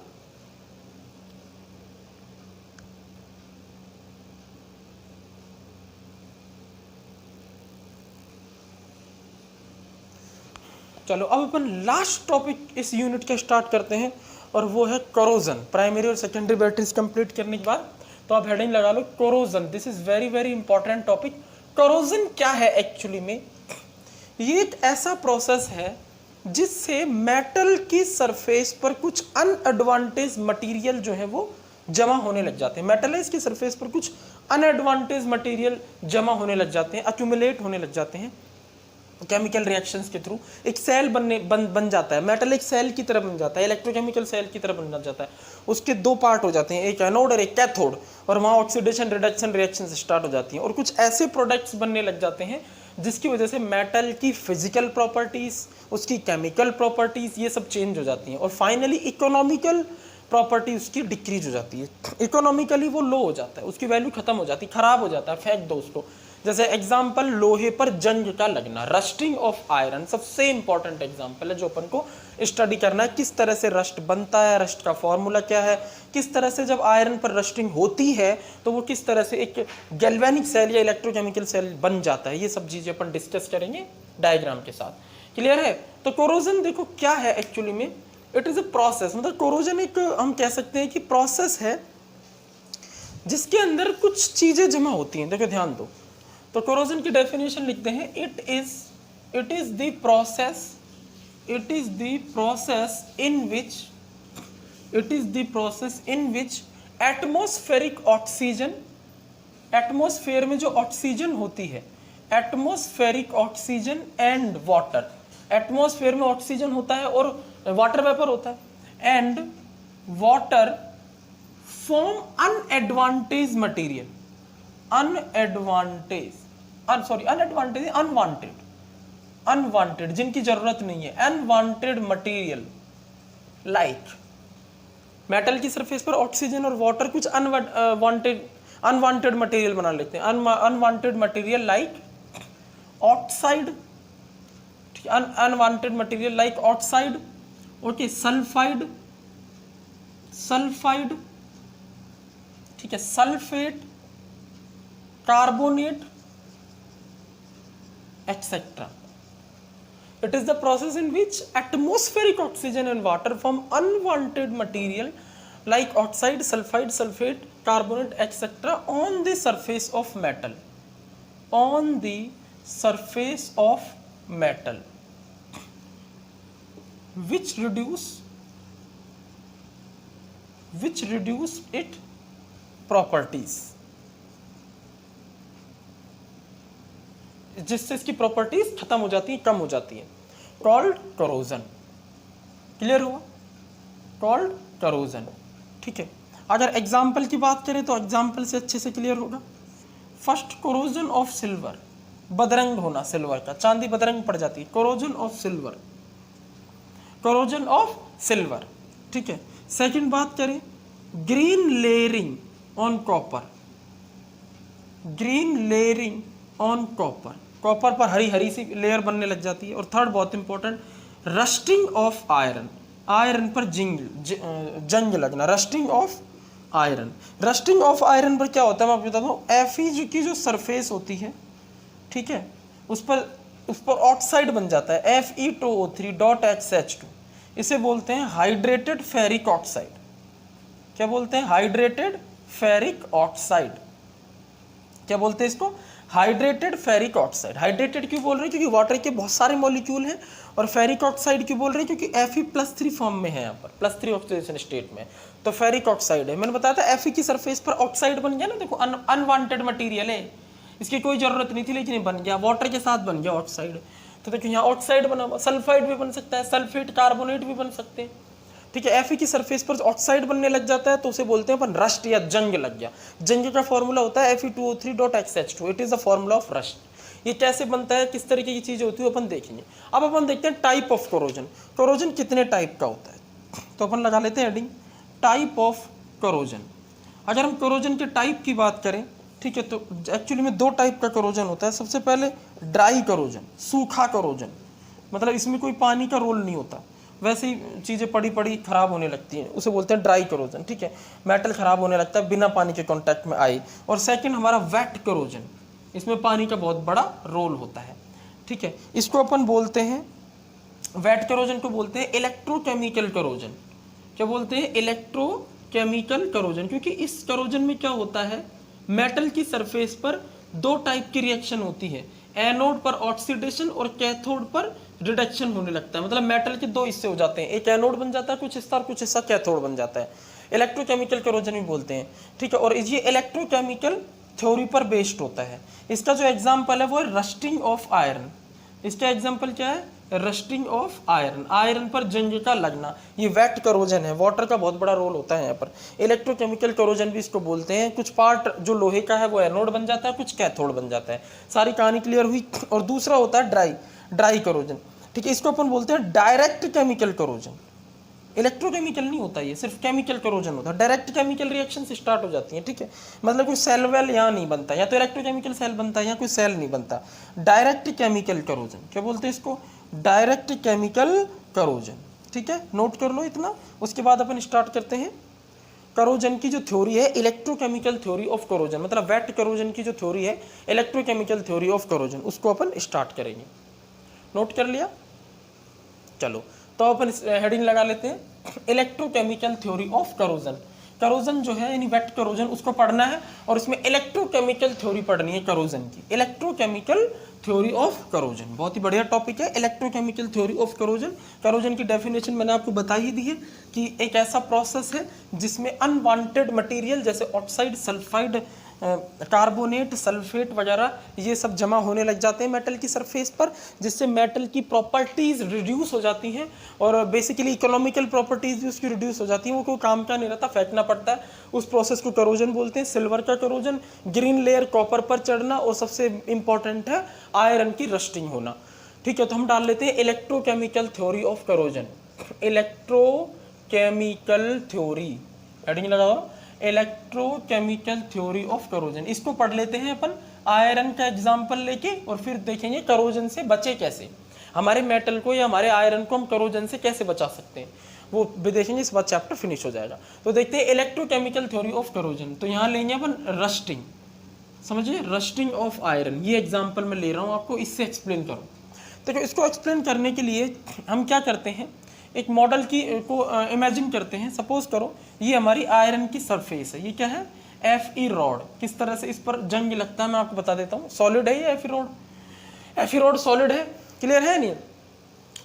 चलो अब अपन लास्ट टॉपिक इस यूनिट का स्टार्ट करते हैं, और वो है कोरोजन। प्राइमरी और सेकेंडरी बैटरीज कंप्लीट करने के बाद तो आप हेडिंग लगा लो corrosion. This is very very important topic. Corrosion क्या है एक्चुअली में? ये एक ऐसा प्रोसेस है जिससे मेटल की सरफेस पर कुछ अनएडवांटेज मटेरियल जो है वो जमा होने लग जाते हैं। मेटल है, इसकी सरफेस पर कुछ अनएडवांटेज मटेरियल जमा होने लग जाते हैं, अक्यूमुलेट होने लग जाते हैं केमिकल रिएक्शंस के थ्रू। एक सेल बन जाता है, मेटल एक सेल की तरह बन जाता है, इलेक्ट्रोकेमिकल सेल की तरह बन जाता है। उसके दो पार्ट हो जाते हैं, एक एनोड और एक कैथोड, और वहाँ ऑक्सीडेशन रिडक्शन रिएक्शन स्टार्ट हो जाती हैं, और कुछ ऐसे प्रोडक्ट्स बनने लग जाते हैं जिसकी वजह से मेटल की फिजिकल प्रॉपर्टीज, उसकी केमिकल प्रॉपर्टीज, ये सब चेंज हो जाती हैं, और फाइनली इकोनॉमिकल प्रॉपर्टी उसकी डिक्रीज हो जाती है। इकोनॉमिकली वो लो हो जाता है, उसकी वैल्यू खत्म हो जाती है, खराब हो जाता है, फेंक दो उसको। जैसे एग्जाम्पल लोहे पर जंग का लगना, रस्टिंग ऑफ आयरन सबसे इंपॉर्टेंट एग्जाम्पल है जो अपन को स्टडी करना है। किस तरह से रस्ट बनता है, रस्ट का फॉर्मूला क्या है, किस तरह से जब आयरन पर रस्टिंग होती है तो वो किस तरह से एक गैल्वेनिक सेल या इलेक्ट्रोकेमिकल सेल बन जाता है। ये सब चीजें अपन डिस्कस करेंगे डायग्राम के साथ, क्लियर है। तो कोरोजन देखो क्या है एक्चुअली में, इट इज अ प्रोसेस। मतलब कोरोजन एक हम कह सकते हैं कि प्रोसेस है जिसके अंदर कुछ चीजें जमा होती हैं। देखो ध्यान दो, तो कोरोजन की डेफिनेशन लिखते हैं, it is the process in which atmospheric oxygen, atmosphere में जो ऑक्सीजन होती है, atmospheric oxygen and water, atmosphere में ऑक्सीजन होता है और वाटर वेपर होता है, and water form unadvantage material, unwanted जिनकी जरूरत नहीं है, अनवांटेड मटेरियल लाइक मेटल की सरफेस पर ऑक्सीजन और वाटर कुछ अनवांटेड मटेरियल बना लेते हैं, unwanted material like oxide, unwanted material like oxide, okay, sulphide, ठीक ठीक है, sulphate, carbonate etcetera. It is the process in which atmospheric oxygen and water form unwanted material like oxide, sulfide, sulfate, carbonate, etc. on the surface of metal. On the surface of metal, which reduce its properties, जिससे इसकी properties खत्म हो जाती है, कम हो जाती है. Called corrosion. Clear हुआ? Called corrosion. ठीक है, अगर एग्जाम्पल की बात करें तो एग्जाम्पल से अच्छे से क्लियर होगा. फर्स्ट, कोरोजन ऑफ सिल्वर, बदरंग होना सिल्वर का, चांदी बदरंग पड़ जाती है. Corrosion of silver, corrosion of silver. ठीक है. सेकंड बात करें, green layering on copper, green layering on copper, copper पर हरी हरी सी लेयर बनने लग जाती है. और थर्ड बहुत important, rusting of iron, iron पर जंग लगना, rusting of iron. Rusting of iron पर क्या होता है मैं आपको बताता हूँ. Fe की जो सरफेस होती है, ठीक है, उस पर ऑक्साइड बन जाता है, Fe2O3.HH2. इसे बोलते हैं हाइड्रेटेड फेरिक ऑक्साइड. क्या बोलते हैं? Hydrated ferric oxide. क्या बोलते हैं इसको? Hydrated ferric oxide. हाइड्रेटेड क्यों बोल रहे हैं? क्योंकि वाटर के बहुत सारे मॉलिक्यूल हैं. और फेरिक ऑक्साइड क्यों बोल रहे हैं? क्योंकि Fe+3 फॉर्म में है, यहाँ पर +3 ऑक्सीडेशन स्टेट में, तो फेरिक ऑक्साइड है. मैंने बताया था Fe की सरफेस पर ऑक्साइड बन गया ना, देखो अनवांटेड मटेरियल है, इसकी कोई जरूरत नहीं थी लेकिन ये बन गया, वाटर के साथ बन गया ऑक्साइड. तो देखो यहाँ ऑक्साइड बना हुआ, सल्फाइड भी बन सकता है, सल्फेट, कार्बोनेट भी बन सकते हैं. ठीक है, Fe की सरफेस पर ऑक्साइड बनने लग जाता है तो उसे बोलते हैं अपन रस्ट या जंग लग गया. जंग का फॉर्मूला होता है Fe2O3.HH2. It is the formula of rust. ये कैसे बनता है, किस तरीके की चीजें होती है अपन देखेंगे. अब अपन देखते हैं टाइप ऑफ कोरोजन. कोरोजन कितने टाइप का होता है, तो अपन लगा लेते हैं हेडिंग, टाइप ऑफ कोरोजन. अगर हम कोरोजन के टाइप की बात करें, ठीक है, तो एक्चुअली में दो टाइप का कोरोजन होता है. सबसे पहले ड्राई कोरोजन, सूखा कोरोजन, मतलब इसमें कोई पानी का रोल नहीं होता, वैसे ही चीज़ें पड़ी पड़ी खराब होने लगती हैं, उसे बोलते हैं ड्राई कोरोजन. ठीक है, मेटल खराब होने लगता है बिना पानी के कांटेक्ट में आए. और सेकंड हमारा वेट कोरोजन, इसमें पानी का बहुत बड़ा रोल होता है. ठीक है, इसको अपन बोलते हैं, वेट कोरोजन को बोलते हैं इलेक्ट्रोकेमिकल कोरोजन. क्या बोलते हैं? Electrochemical corrosion. क्योंकि इस कोरोजन में क्या होता है, मेटल की सरफेस पर दो टाइप की रिएक्शन होती है, एनोड पर ऑक्सीडेशन और कैथोड पर रिडक्शन होने लगता है. मतलब मेटल के दो हिस्से हो जाते हैं, एक एनोड बन जाता है कुछ हिस्सा और कुछ हिस्सा कैथोड बन जाता है. इलेक्ट्रोकेमिकल कोरोजन भी बोलते हैं. ठीक है, और ये इलेक्ट्रोकेमिकल थ्योरी पर बेस्ड होता है. इसका जो एग्जाम्पल है वो है रस्टिंग ऑफ आयरन. इसका एग्जाम्पल क्या है? रस्टिंग ऑफ आयरन, आयरन पर जंग का लगना. ये वेट कोरोजन है, वाटर का बहुत बड़ा रोल होता है यहाँ पर. इलेक्ट्रोकेमिकल कोरोजन भी इसको बोलते हैं. कुछ पार्ट जो लोहे का है वो एनोड बन जाता है, कुछ कैथोड बन जाता है. सारी कहानी क्लियर हुई. और दूसरा होता है ड्राई कोरोजन. ठीक है, इसको अपन बोलते हैं डायरेक्ट केमिकल कोरोजन. इलेक्ट्रोकेमिकल नहीं होता, ये सिर्फ केमिकल कोरोजन होता है. डायरेक्ट केमिकल रिएक्शन से स्टार्ट हो जाती है. ठीक है, मतलब कोई सेल वेल यहाँ नहीं बनता, या तो इलेक्ट्रोकेमिकल सेल बनता है या कोई सेल नहीं बनता. Direct chemical corrosion. क्या बोलते हैं इसको? Direct chemical corrosion. ठीक है, नोट कर लो इतना. उसके बाद अपन स्टार्ट करते हैं. कोरोजन की जो थ्योरी है, इलेक्ट्रोकेमिकल थ्योरी ऑफ कोरोजन, मतलब वेट कोरोजन की जो थ्योरी है, इलेक्ट्रोकेमिकल थ्योरी ऑफ कोरोजन, उसको अपन स्टार्ट करेंगे. नोट कर लिया? चलो, तो अपन हेडिंग लगा लेते हैं, electrochemical theory of corrosion. Corrosion जो है यानी वेट कोरोजन, उसको पढ़ना है और इसमें इलेक्ट्रोकेमिकल थ्योरी पढ़नी है कोरोजन की. इलेक्ट्रोकेमिकल थ्योरी ऑफ कोरोजन बहुत ही बढ़िया टॉपिक है. Electrochemical theory of corrosion. Corrosion की डेफिनेशन मैंने आपको बता ही दी है कि एक ऐसा प्रोसेस है जिसमें अनवांटेड मटेरियल जैसे ऑक्साइड, सल्फाइड, कार्बोनेट, सल्फेट वगैरह ये सब जमा होने लग जाते हैं मेटल की सरफेस पर, जिससे मेटल की प्रॉपर्टीज रिड्यूस हो जाती हैं और बेसिकली इकोनॉमिकल प्रॉपर्टीज भी उसकी रिड्यूस हो जाती हैं. वो कोई काम का नहीं रहता, फेंकना पड़ता है. उस प्रोसेस को कोरोजन बोलते हैं. सिल्वर का कोरोजन, ग्रीन लेयर कॉपर पर चढ़ना, और सबसे इंपॉर्टेंट है आयरन की रस्टिंग होना. ठीक है, तो हम डाल लेते हैं electrochemical theory of corrosion. Electrochemical theory, heading लगाओ, इलेक्ट्रोकेमिकल थ्योरी ऑफ कोरोजन. इसको पढ़ लेते हैं अपन आयरन का एग्जांपल लेके, और फिर देखेंगे कोरोजन से बचे कैसे, हमारे मेटल को या हमारे आयरन को हम कोरोजन से कैसे बचा सकते हैं. वो भी देखेंगे, इस बार चैप्टर फिनिश हो जाएगा। तो देखते हैं इलेक्ट्रोकेमिकल थ्योरी ऑफ करोजन। तो यहाँ लेंगे अपन रस्टिंग, समझिए रस्टिंग ऑफ आयरन, ये एग्जाम्पल मैं ले रहा हूँ आपको, इससे एक्सप्लेन करूँ। तो इसको एक्सप्लेन करने के लिए हम क्या करते हैं, एक मॉडल की को इमेजिन करते हैं। सपोज करो ये हमारी आयरन की सरफेस है, ये क्या है, Fe रॉड। किस तरह से इस पर जंग लगता है मैं आपको बता देता हूँ। सॉलिड है ये Fe rod, Fe rod solid है, क्लियर है नहीं।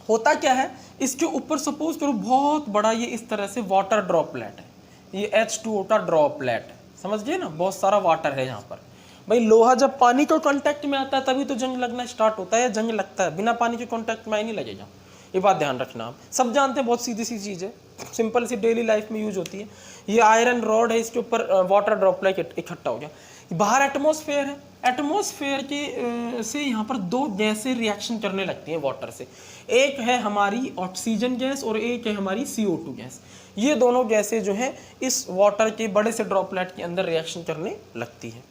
होता क्या है, इसके ऊपर सपोज करो बहुत बड़ा ये इस तरह से वाटर ड्रॉपलेट है, ये H2O का ड्रॉपलेट है, समझ गए ना, बहुत सारा वाटर है यहाँ पर। भाई लोहा जब पानी के कांटेक्ट में आता है तभी तो जंग लगना स्टार्ट होता है, या जंग लगता है, बिना पानी के कांटेक्ट में ही नहीं लगेगा। ये बात ध्यान रखना, आप सब जानते हैं, बहुत सीधी सी चीज़ है, सिंपल सी डेली लाइफ में यूज होती है। ये आयरन रॉड है, इसके ऊपर वाटर ड्रॉपलेट इकट्ठा हो गया, बाहर एटमॉस्फेयर है, एटमॉस्फेयर के से यहाँ पर दो गैसें रिएक्शन करने लगती हैं वाटर से। एक है हमारी ऑक्सीजन गैस और एक है हमारी CO2 गैस। ये दोनों गैसें जो हैं इस वाटर के बड़े से ड्रॉपलेट के अंदर रिएक्शन करने लगती है।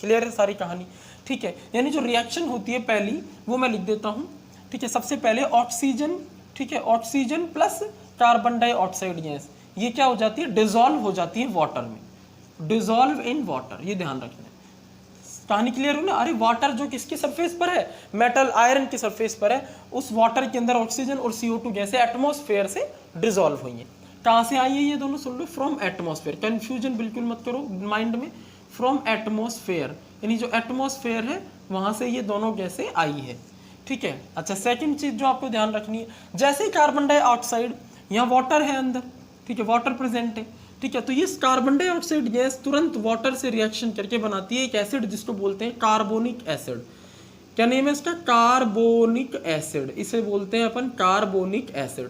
क्लियर है सारी कहानी, ठीक है। यानी जो रिएक्शन होती है पहली वो मैं लिख देता हूँ, ठीक है। सबसे पहले ऑक्सीजन, ठीक है, oxygen plus carbon dioxide gas, ये क्या हो जाती है, डिजोल्व हो जाती है वाटर में, डिजोल्व इन वाटर, ये ध्यान रखना है। कहानी क्लियर हो ना। अरे वाटर जो किसकी सरफेस पर है, मेटल आयरन की सरफेस पर है, उस वाटर के अंदर ऑक्सीजन और CO2 गैसें एटमॉस्फेयर से डिजोल्व हुई हैं। कहाँ से आई है ये दोनों, सुन लो, फ्रॉम एटमॉस्फेयर, कंफ्यूजन बिल्कुल मत करो माइंड में, फ्रॉम एटमॉस्फेयर, यानी जो एटमॉस्फेयर है वहां से ये दोनों गैसें आई है, ठीक है। अच्छा, सेकंड चीज जो आपको ध्यान रखनी है, जैसे ही कार्बन डाइऑक्साइड, यहाँ वाटर है अंदर, ठीक है, वाटर प्रेजेंट है, ठीक है, तो ये कार्बन डाइऑक्साइड गैस तुरंत वाटर से रिएक्शन करके बनाती है एक एसिड जिसको बोलते हैं कार्बोनिक एसिड। क्या नेम है इसका, कार्बोनिक एसिड, इसे बोलते हैं अपन कार्बोनिक एसिड,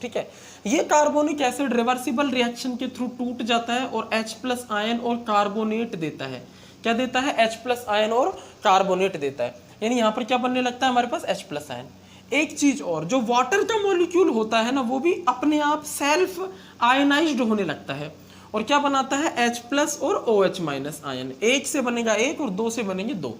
ठीक है। ये कार्बोनिक एसिड रिवर्सिबल रिएक्शन के थ्रू टूट जाता है और H+ आयन और कार्बोनेट देता है। क्या देता है, H+ आयन और कार्बोनेट देता है। यानी यहाँ पर क्या बनने लगता है हमारे पास, H+ आयन। एक चीज और, जो वाटर का मॉलिक्यूल होता है ना, वो भी अपने आप सेल्फ आयनाइज्ड होने लगता है और क्या बनाता है, H+ और OH- आयन। एक से बनेगा एक और दो से बनेंगे दो।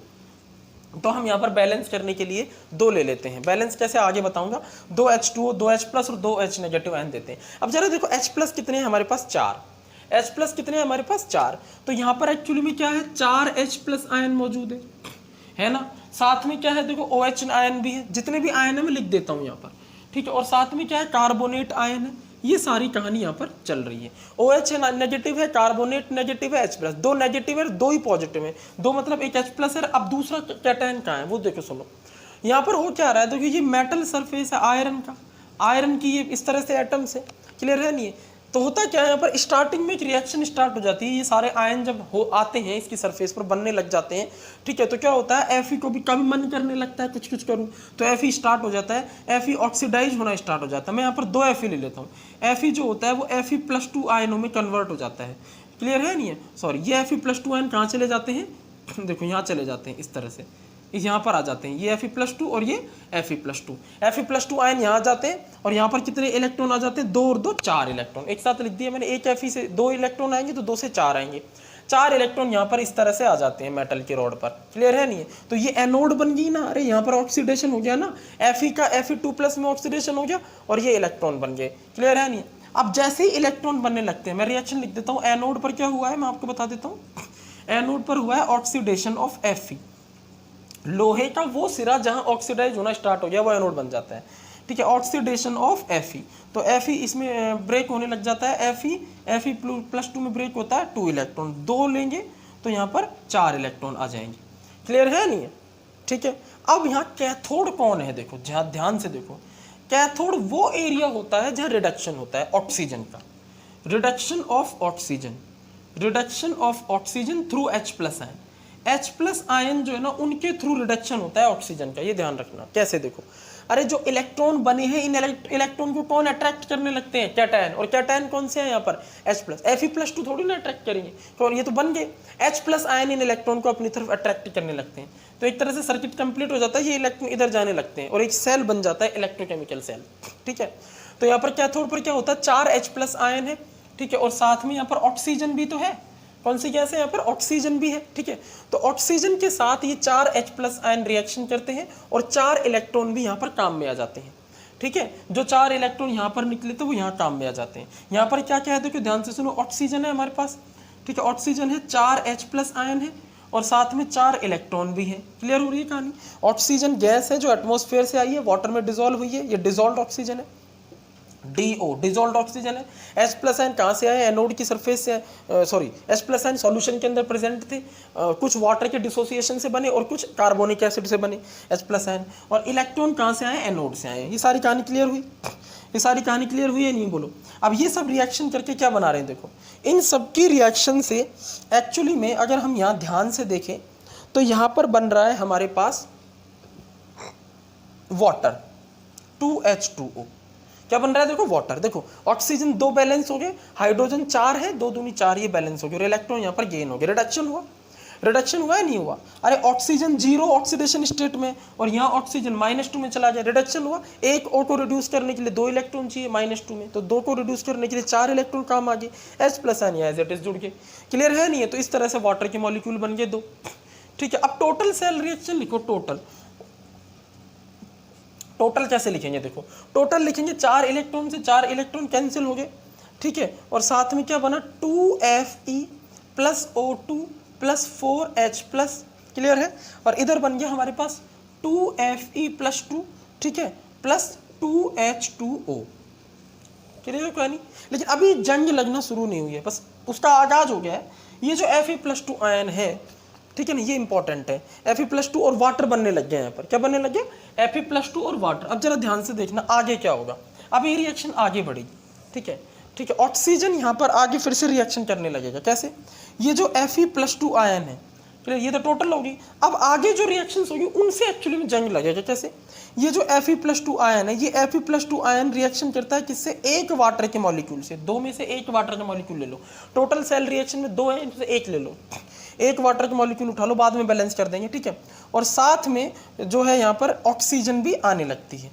तो हम यहाँ पर बैलेंस करने के लिए दो ले लेते हैं। बैलेंस कैसे आगे बताऊंगा। 2 H2O, 2 H+ और 2 H- आयन देते हैं। अब जरा देखो H+ कितने हैं हमारे पास, 4। H+ कितने हैं हमारे पास, 4। तो यहाँ पर एक्चुअली में क्या है, 4 H+ आयन मौजूद है ना। साथ में क्या है, देखो OH आयन भी है, जितने भी आयन है मैं लिख देता हूँ यहाँ पर, ठीक है। और साथ में क्या है, कार्बोनेट आयन है। ये सारी कहानी यहाँ पर चल रही है। OH नेगेटिव है, कार्बोनेट नेगेटिव है, H+, दो नेगेटिव है, दो ही पॉजिटिव है, दो मतलब एक H+ है। अब दूसरा कैटायन कहाँ है वो देखो, सुनो यहाँ पर हो क्या रहा है। देखो ये मेटल सरफेस है आयरन का, आयरन की ये इस तरह से एटम्स है, क्लियर है नहीं है। तो होता क्या है, यहाँ पर स्टार्टिंग में एक रिएक्शन स्टार्ट हो जाती है। ये सारे आयन जब हो आते हैं इसकी सरफेस पर बनने लग जाते हैं, ठीक है। तो क्या होता है, Fe को भी कभी मन करने लगता है कुछ कुछ करूँ, तो Fe स्टार्ट हो जाता है, Fe ऑक्सीडाइज होना स्टार्ट हो जाता है। मैं यहाँ पर 2 Fe ले लेता हूँ। Fe जो होता है वो Fe+2 आयनों में कन्वर्ट हो जाता है, क्लियर है नहीं है, सॉरी। ये Fe+2 आयन कहाँ चले जाते हैं, देखो यहाँ चले जाते हैं, इस तरह से यहाँ पर आ जाते हैं। ये Fe+2 और ये Fe+2 आयन यहाँ जाते हैं और यहाँ पर कितने इलेक्ट्रॉन आ जाते हैं, 2 और 2 4 इलेक्ट्रॉन। एक साथ लिख दिया मैंने, एक Fe से 2 इलेक्ट्रॉन आएंगे तो 2 से 4 आएंगे, 4 इलेक्ट्रॉन यहाँ पर इस तरह से आ जाते हैं मेटल के रॉड पर, क्लियर है नहीं है। तो ये एनोड बन गई ना, अरे यहाँ पर ऑक्सीडेशन हो गया ना, Fe का Fe2+ में ऑक्सीडेशन हो गया और ये इलेक्ट्रॉन बन गए, क्लियर है नहीं। अब जैसे ही इलेक्ट्रॉन बनने लगते हैं, मैं रिएक्शन लिख देता हूँ। एनोड पर क्या हुआ है मैं आपको बता देता हूँ। एनोड पर हुआ है ऑक्सीडेशन ऑफ Fe, लोहे का वो सिरा जहां ऑक्सीडाइज होना स्टार्ट हो गया वो एनोड बन जाता है, ठीक है। ऑक्सीडेशन ऑफ Fe, तो Fe इसमें ब्रेक होने लग जाता है। Fe+2 में ब्रेक होता है, 2 इलेक्ट्रॉन, 2 लेंगे तो यहाँ पर 4 इलेक्ट्रॉन आ जाएंगे, क्लियर है नहीं है, ठीक है। अब यहाँ कैथोड कौन है, देखो ध्यान से देखो। कैथोड वो एरिया होता है जहाँ रिडक्शन होता है ऑक्सीजन का, reduction of oxygen through H+ ion. H+ ion जो है ना, उनके थ्रू रिडक्शन होता है ऑक्सीजन का, ये ध्यान रखना। कैसे, देखो, अरे जो इलेक्ट्रॉन बने हैं, इन इलेक्ट्रॉन को कौन अट्रैक्ट करने लगते हैं, कैटायन। और कैटायन कौन से हैं यहाँ पर, H+। Fe+2 थोड़ी ना अट्रैक्ट करेंगे, तो ये तो बन गए। H+ आयन इन इलेक्ट्रॉन को अपनी तरफ अट्रैक्ट करने लगते हैं, तो एक तरह से सर्किट कंप्लीट हो जाता है, ये इलेक्ट्रॉन इधर जाने लगते हैं और एक सेल बन जाता है, इलेक्ट्रोकेमिकल सेल, ठीक है। तो यहाँ पर कैथोड पर क्या होता है, 4 H+ आयन है, ठीक है। और साथ में यहाँ पर ऑक्सीजन भी तो है, कौन सी गैस है यहाँ पर, ऑक्सीजन भी है, ठीक है। तो ऑक्सीजन के साथ ये 4 H+ आयन रिएक्शन करते हैं और 4 इलेक्ट्रॉन भी यहाँ पर काम में आ जाते हैं, ठीक है, जो 4 इलेक्ट्रॉन यहाँ पर निकले तो वो यहाँ काम में आ जाते हैं। यहाँ पर क्या क्या है देखो ध्यान से सुनो, ऑक्सीजन है हमारे पास, ठीक है, ऑक्सीजन है, 4 H+ आयन है और साथ में 4 इलेक्ट्रॉन भी है। क्लियर हो रही है कहानी। ऑक्सीजन गैस है जो एटमॉस्फेयर से आई है, वाटर में डिजोल्व हुई है, ये डिजोल्व ऑक्सीजन है, DO डिजोल्व ऑक्सीजन है। H+ आयन कहाँ से आए, एनोड की सरफेस से, सॉरी H+ आयन सॉल्यूशन के अंदर प्रेजेंट थे, कुछ वाटर के डिसोसिएशन से बने और कुछ कार्बोनिक एसिड से बने H+ आयन। और इलेक्ट्रॉन कहाँ से आए, एनोड से आए। ये सारी कहानी क्लियर हुई, ये सारी कहानी क्लियर हुई है नहीं बोलो। अब ये सब रिएक्शन करके क्या बना रहे हैं देखो, इन सब की रिएक्शन से एक्चुअली में अगर हम यहाँ ध्यान से देखें तो यहाँ पर बन रहा है हमारे पास वाटर, 2H2O। क्या बन रहा है देखो, वाटर। देखो ऑक्सीजन 2 बैलेंस हो गए, हाइड्रोजन 4 है, 2 दूनी 4, ये बैलेंस हो गए, इलेक्ट्रॉन यहाँ पर गेन हो गए, रिडक्शन हुआ, रिडक्शन हुआ है नहीं हुआ। अरे ऑक्सीजन 0 ऑक्सीडेशन स्टेट में और यहाँ ऑक्सीजन -2 में चला गया, रिडक्शन हुआ। एक O को रिड्यूस करने के लिए 2 इलेक्ट्रॉन चाहिए -2 में, तो 2 को रिड्यूस करने के लिए 4 इलेक्ट्रॉन काम आ गए, H+ ion as it is जुड़ गए। क्लियर है नहीं है। तो इस तरह से वाटर के मॉलिक्यूल बन गए 2। ठीक है, अब टोटल सेल रिएक्शन लिखो। टोटल कैसे लिखेंगे देखो, टोटल लिखेंगे 4 इलेक्ट्रॉन से 4 इलेक्ट्रॉन कैंसिल हो गए, ठीक है, और साथ में क्या बना 2Fe + O2 + 4H+। क्लियर है। और इधर बन गया हमारे पास 2Fe + 2, ठीक है, प्लस 2H2O। क्लियर है क्या नहीं। लेकिन अभी जंग लगना शुरू नहीं हुई है, बस उसका आगाज हो गया है। ये जो Fe+2 आयन है, ठीक है ना, ये इंपॉर्टेंट है। Fe+2 और वाटर बनने लग गया। यहाँ पर क्या बनने लग गया, Fe+2 और वाटर। अब जरा ध्यान से देखना आगे क्या होगा। अब ये रिएक्शन आगे बढ़ेगी, ठीक है, ठीक है। ऑक्सीजन यहाँ पर आगे फिर से रिएक्शन करने लगेगा। कैसे, ये जो Fe+2 आयन है, क्लियर, ये तो टोटल होगी। अब आगे जो रिएक्शंस होगी उनसे एक्चुअली में जंग लगेगा। कैसे, ये जो Fe+2 आयन है, ये Fe+2 आयन रिएक्शन करता है किससे, एक वाटर के मॉलिक्यूल से। 2 में से एक वाटर का मॉलिक्यूल ले लो। टोटल सेल रिएक्शन में 2 है, इनसे एक ले लो, एक वाटर का मॉलिक्यूल उठा लो, बाद में बैलेंस कर देंगे, ठीक है। और साथ में जो है यहाँ पर ऑक्सीजन भी आने लगती है।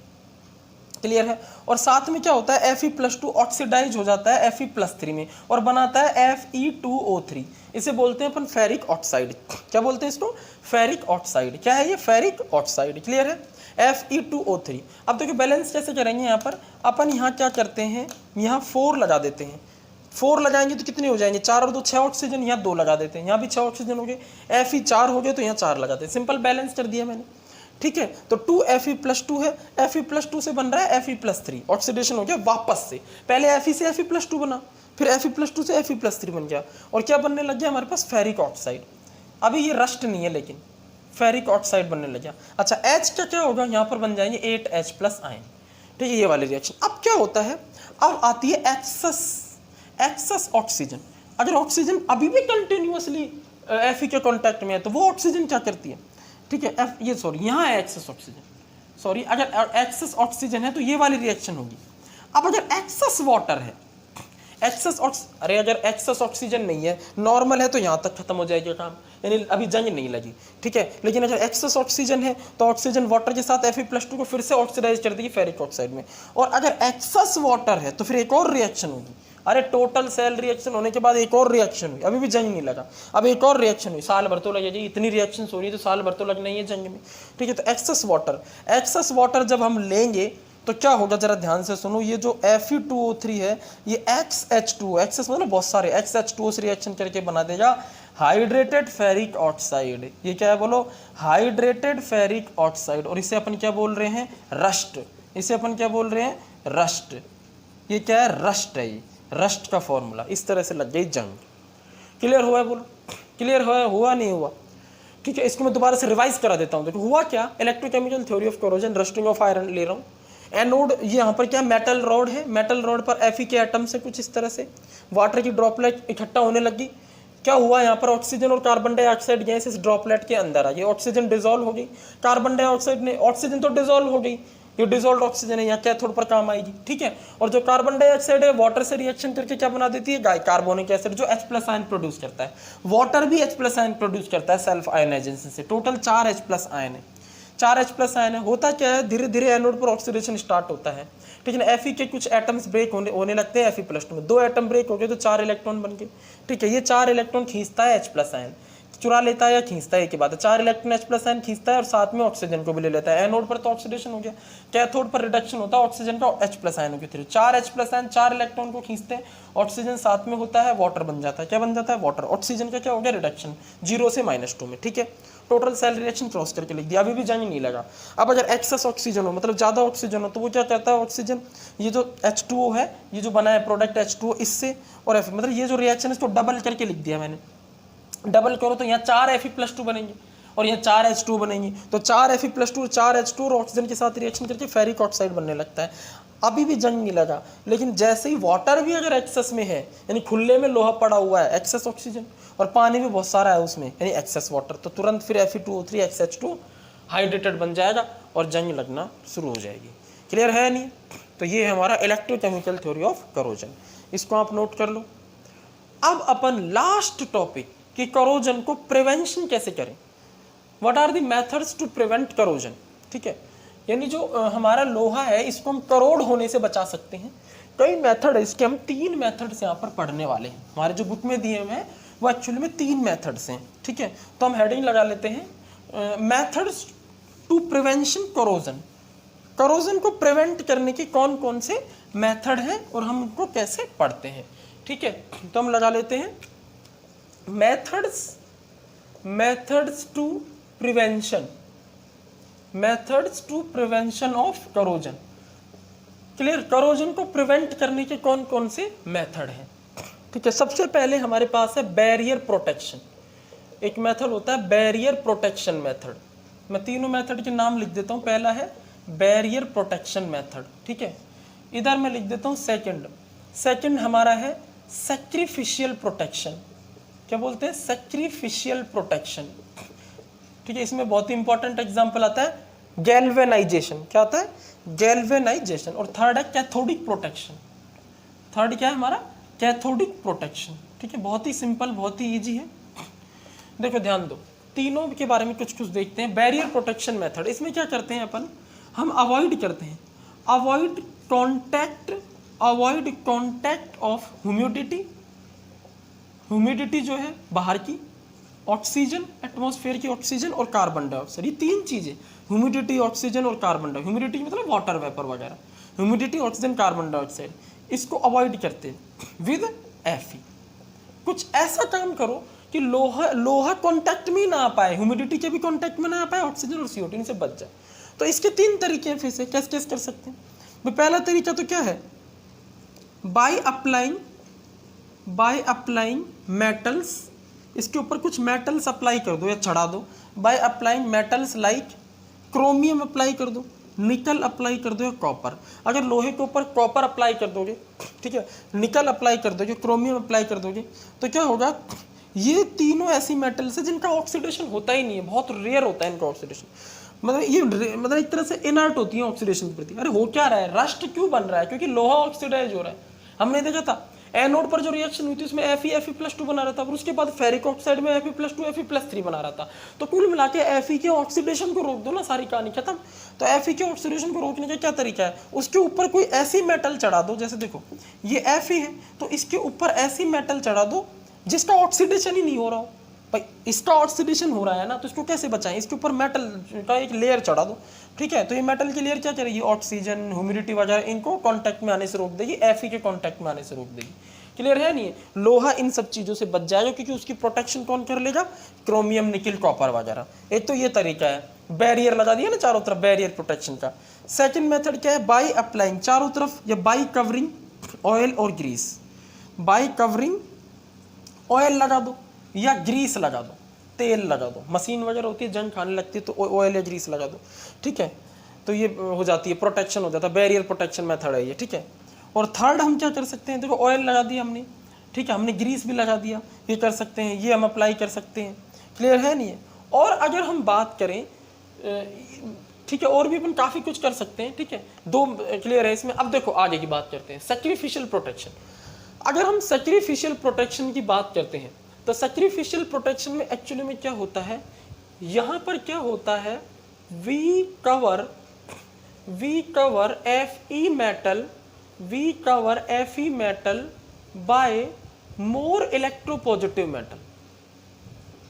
क्लियर है। और साथ में क्या होता है, Fe+2 ऑक्सीडाइज हो जाता है Fe+3 में और बनाता है Fe2O3। इसे बोलते हैं अपन फेरिक ऑक्साइड। क्या बोलते हैं इसको, फेरिक ऑक्साइड। क्या है ये, फेरिक ऑक्साइड। क्लियर है, Fe2O3। अब देखो बैलेंस कैसे करेंगे, यहाँ पर अपन यहाँ क्या करते हैं, यहाँ 4 लगा देते हैं। 4 लगाएंगे तो कितने हो जाएंगे, 4 और 2 6 ऑक्सीजन, यहाँ 2 लगा देते हैं, यहाँ भी 6 ऑक्सीजन हो गए, Fe 4 हो गए तो यहाँ 4 लगाते हैं। सिंपल बैलेंस कर दिया मैंने, ठीक है। तो 2Fe+2 है, Fe+2 से बन रहा है Fe+3, ऑक्सीडेशन हो गया वापस से। पहले Fe से Fe+2 बना, फिर Fe+2 से Fe+3 बन गया और क्या बनने लग गया हमारे पास, फेरिक ऑक्साइड। अभी ये रस्ट नहीं है लेकिन फेरिक ऑक्साइड बनने लग गया। अच्छा H का क्या होगा, यहाँ पर बन जाएंगे 8H+ आयन, ठीक है, ये वाली रिएक्शन। अब क्या होता है, अब आती है एक्सेस ऑक्सीजन। अगर ऑक्सीजन अभी भी कंटिन्यूअसली Fe के कांटेक्ट में है तो वो ऑक्सीजन क्या करती है, ठीक है, यहाँ है एक्सेस ऑक्सीजन, सॉरी, अगर एक्सेस ऑक्सीजन है तो ये वाली रिएक्शन होगी। अब अगर एक्सेस वाटर है, अरे अगर एक्सेस ऑक्सीजन नहीं है, नॉर्मल है, तो यहाँ तक खत्म हो जाएगा काम, यानी अभी जंग नहीं लगी, ठीक है। लेकिन अगर एक्सेस ऑक्सीजन है तो ऑक्सीजन वाटर के साथ Fe+2 को फिर से ऑक्सीडाइज कर देगी फेरिक ऑक्साइड में। और अगर एक्सेस वाटर है तो फिर एक और रिएक्शन होगी। अरे टोटल सेल रिएक्शन होने के बाद एक और रिएक्शन हुई, अभी भी जंग नहीं लगा, अब एक और रिएक्शन हुई, साल भर तो लगेगी, इतनी रिएक्शन हो रही है तो साल भर तो लगना ही है जंग में, ठीक है। तो एक्सेस वाटर जब हम लेंगे तो क्या होगा, जरा ध्यान से सुनो। ये जो Fe2O3 है, ये XH2, एक्सेस मतलब बहुत सारे, XH2O से रिएक्शन करके बना देगा हाइड्रेटेड फेरिक ऑक्साइड। ये क्या है बोलो, हाइड्रेटेड फेरिक ऑक्साइड। और इसे अपन क्या बोल रहे हैं, रस्ट। इसे अपन क्या बोल रहे हैं, रस्ट। ये क्या है, रस्ट है, ये रस्ट का फॉर्मूला। इस तरह से लग गई जंग। क्लियर हुआ है बोलो, क्लियर हुआ नहीं हुआ, ठीक है। इसको मैं दोबारा से रिवाइज करा देता हूँ। देखो हुआ क्या, electrochemical theory of corrosion, rusting of iron ले रहा हूँ। एनोड ये यहाँ पर क्या मेटल रॉड है, मेटल रॉड पर Fe के एटम से कुछ इस तरह से वाटर की ड्रॉपलेट इकट्ठा होने लगी। क्या हुआ, यहाँ पर ऑक्सीजन और कार्बन डाइऑक्साइड गैस इस ड्रॉपलेट के अंदर आई, ऑक्सीजन डिजोल्व हो गई, कार्बन डाइऑक्साइड ने, ऑक्सीजन तो डिजोल्व हो गई, ये डिजोल्व ऑक्सीजन है, यहाँ कैथोड पर काम आएगी, ठीक है। और जो कार्बन डाइऑक्साइड है वाटर से रिएक्शन करके क्या बना देती है, कार्बोनिक एसिड, जो H+ आयन प्रोड्यूस करता है। वाटर भी H+ आयन प्रोड्यूस करता है सेल्फ आयनाइजेशन से। टोटल 4 H+ आयन है, 4 H+ आयन है। होता क्या है, धीरे धीरे एनोड पर ऑक्सीडेशन स्टार्ट होता है, ठीक है। Fe के कुछ एटम्स ब्रेक होने लगते हैं Fe+2 में, 2 एटम ब्रेक हो गए तो 4 इलेक्ट्रॉन बन गए, ठीक है। ये 4 इलेक्ट्रॉन खींचता है H+ आयन। चुरा लेता है या खींचता है, एक ही बात है। 4 इलेक्ट्रॉन H+आयन खींचता है और साथ में ऑक्सीजन को भी ले लेता है। एनोड पर तो ऑक्सीडेशन हो गया, कैथोड पर रिडक्शन होता है ऑक्सीजन का H+ आयनों के थ्रू। 4 H+आयन 4 इलेक्ट्रॉन को खींचते हैं, ऑक्सीजन साथ में होता है, वाटर बन जाता है। क्या बन जाता है? वाटर। ऑक्सीजन का क्या हो गया? रिडक्शन 0 से -2 में, ठीक है। टोटल सेल रिएक्शन क्रॉस करके लिख दिया, अभी भी जंग नहीं लगा। अब अगर एक्सेस ऑक्सीजन हो, मतलब ज़्यादा ऑक्सीजन हो, तो वो क्या कहता है? ऑक्सीजन ये जो H2O है, ये जो बना है प्रोडक्ट H2O, इससे और F, मतलब ये जो रिएक्शन है इसको डबल करके लिख दिया मैंने। डबल करो तो यहाँ 4 Fe+2 बनेंगे और यहाँ 4 H2O बनेंगे। तो 4 Fe+2 4 H2 और ऑक्सीजन के साथ रिएक्शन करके फेरिक ऑक्साइड बनने लगता है। अभी भी जंग नहीं लगा, लेकिन जैसे ही वाटर भी अगर एक्सेस में है, यानी खुले में लोहा पड़ा हुआ है, एक्सेस ऑक्सीजन, और पानी भी बहुत सारा है उसमें, यानी एक्सेस वाटर, तो तुरंत फिर Fe2O3 XH2 हाइड्रेटेड बन जाएगा और जंग लगना शुरू हो जाएगी। क्लियर है नहीं? तो ये है हमारा इलेक्ट्रोकेमिकल थ्योरी ऑफ करोजन, इसको आप नोट कर लो। अब अपन लास्ट टॉपिक कि करोजन को प्रिवेंशन कैसे करें, what are the methods to prevent corrosion, ठीक है। यानी जो हमारा लोहा है इसको हम करोड़ होने से बचा सकते हैं। कई मेथड है इसके, हम 3 मेथड्स यहाँ पर पढ़ने वाले हैं। हमारे जो बुक में दिए हुए हैं वो एक्चुअली में 3 मेथड्स हैं, ठीक है। तो हम हेडिंग लगा लेते हैं methods to prevention corrosion. Corrosion को प्रिवेंट करने के कौन कौन से मेथड हैं और हम उनको कैसे पढ़ते हैं, ठीक है। तो हम लगा लेते हैं methods to prevention of corrosion. Clear? Corrosion को प्रिवेंट करने के कौन कौन से मेथड हैं, ठीक है। सबसे पहले हमारे पास है बैरियर प्रोटेक्शन। एक मेथड होता है बैरियर प्रोटेक्शन मेथड। मैं तीनों मेथड के नाम लिख देता हूँ। पहला है बैरियर प्रोटेक्शन मेथड, ठीक है। इधर मैं लिख देता हूँ सेकंड हमारा है सैक्रिफिशियल प्रोटेक्शन। क्या बोलते हैं? सैक्रिफिशियल प्रोटेक्शन, ठीक है। इसमें बहुत ही इंपॉर्टेंट एग्जांपल आता है गैल्वेनाइजेशन। क्या आता है? गैल्वेनाइजेशन। और थर्ड है कैथोडिक प्रोटेक्शन। थर्ड क्या है हमारा? कैथोडिक प्रोटेक्शन, ठीक है। बहुत ही सिंपल, बहुत ही इजी है। देखो ध्यान दो, तीनों के बारे में कुछ देखते हैं। बैरियर प्रोटेक्शन मेथड, इसमें क्या करते हैं अपन? हम अवॉइड करते हैं, अवॉइड कॉन्टैक्ट ऑफ ह्यूमिडिटी जो है बाहर की, ऑक्सीजन, एटमॉस्फेयर की ऑक्सीजन और कार्बन डाइऑक्साइड, ये 3 चीजें, ह्यूमिडिटी, ऑक्सीजन और कार्बन डाइऑक्साइड। ह्यूमिडिटी मतलब वाटर वेपर वगैरह, ह्यूमिडिटी, ऑक्सीजन, कार्बन डाइऑक्साइड, इसको अवॉइड करते हैं विद Fe। कुछ ऐसा काम करो कि लोहा कांटेक्ट में ना आ पाए, ह्यूमिडिटी के भी कांटेक्ट में ना आ पाए, ऑक्सीजन और CO2 से बच जाए। तो इसके 3 तरीके हैं। फिर से कैसे कर सकते हैं? पहला तरीका तो क्या है? बाय अप्लाइंग मेटल्स, इसके ऊपर कुछ मेटल्स अप्लाई कर दो या चढ़ा दो। By applying metals like chromium apply कर दो, निकल अप्लाई कर दो या कॉपर। अगर लोहे के ऊपर कॉपर अप्लाई कर दोगे, ठीक है, निकल अप्लाई कर दोगे, क्रोमियम अप्लाई कर दोगे, तो क्या होगा? ये तीनों ऐसी मेटल्स है जिनका ऑक्सीडेशन होता ही नहीं है, बहुत रेयर होता है इनका ऑक्सीडेशन। मतलब ये मतलब एक तरह से इनर्ट होती है ऑक्सीडेशन के प्रति। अरे हो क्या रहा है? रस्ट क्यों बन रहा है? क्योंकि लोहा ऑक्सीडाइज हो रहा है। हमने देखा था एनोड पर जो रिएक्शन हुई थी उसमें Fe+2 बना रहा था, और उसके बाद फेरिक ऑक्साइड में Fe+2 Fe+3 बना रहा था। तो कुल मिला के Fe के ऑक्सीडेशन को रोक दो ना, सारी कहानी खत्म। तो Fe के ऑक्सीडेशन को रोकने का क्या तरीका है? उसके ऊपर कोई ऐसी मेटल चढ़ा दो, जैसे देखो ये Fe है तो इसके ऊपर ऐसी मेटल चढ़ा दो जिसका ऑक्सीडेशन ही नहीं हो रहा हो। भाई इसका ऑक्सीडेशन हो रहा है ना, तो इसको कैसे बचाएं? इसके ऊपर मेटल का एक लेयर चढ़ा दो, ठीक है। तो ये मेटल की लेयर क्या करेगी? ऑक्सीजन, ह्यूमिडिटी वगैरह इनको कांटेक्ट में आने से रोक देगी, Fe के कांटेक्ट में आने से रोक देगी। क्लियर है नहीं है? लोहा इन सब चीजों से बच जाएगा क्योंकि उसकी प्रोटेक्शन कौन कर लेगा? क्रोमियम, निकल, कॉपर वगैरह। एक तो ये तरीका है, बैरियर लगा दिया ना चारों तरफ, बैरियर प्रोटेक्शन का। सेकंड मेथड क्या है? बाय अप्लाइंग, चारों तरफ, या बाय कवरिंग ऑयल और ग्रीस। बाय कवरिंग ऑयल लगा दो या ग्रीस लगा दो, तेल लगा दो। मशीन वगैरह होती है जंग खाने लगती है तो ऑयल या ग्रीस लगा दो, ठीक है। तो ये हो जाती है, प्रोटेक्शन हो जाता है, बैरियर प्रोटेक्शन मेथड है ये, ठीक है। और थर्ड हम क्या कर सकते हैं? देखो ऑयल लगा दिया हमने, ठीक है, हमने ग्रीस भी लगा दिया, ये कर सकते हैं, ये हम अप्लाई कर सकते हैं। क्लियर है नहीं है? और अगर हम बात करें, ठीक है, और भी अपन काफ़ी कुछ कर सकते हैं, ठीक है। 2 क्लियर है इसमें। अब देखो आगे की बात करते हैं, सैक्रिफिशियल प्रोटेक्शन। अगर हम सैक्रिफिशियल प्रोटेक्शन की बात करते हैं तो सैक्रिफिशियल प्रोटेक्शन में एक्चुअली में क्या होता है? यहाँ पर क्या होता है? We cover Fe metal by more electropositive metal।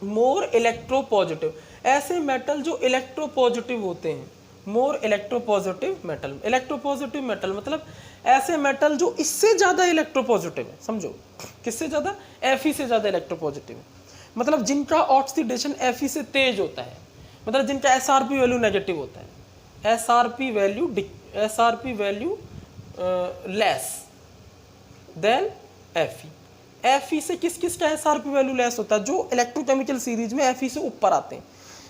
More electropositive, ऐसे मेटल जो इलेक्ट्रोपॉजिटिव होते हैं, more electropositive metal. Electropositive metal मतलब ऐसे मेटल जो इससे ज्यादा इलेक्ट्रोपॉजिटिव है, समझो किससे ज्यादा, Fe से ज्यादा इलेक्ट्रोपॉजिटिव है, मतलब जिनका ऑक्सीडेशन Fe से तेज होता है, मतलब जिनका SRP वैल्यू नेगेटिव होता है, SRP value less than Fe से किस किस का SRP वैल्यू लेस होता है, जो इलेक्ट्रोकेमिकल सीरीज में Fe से ऊपर आते हैं।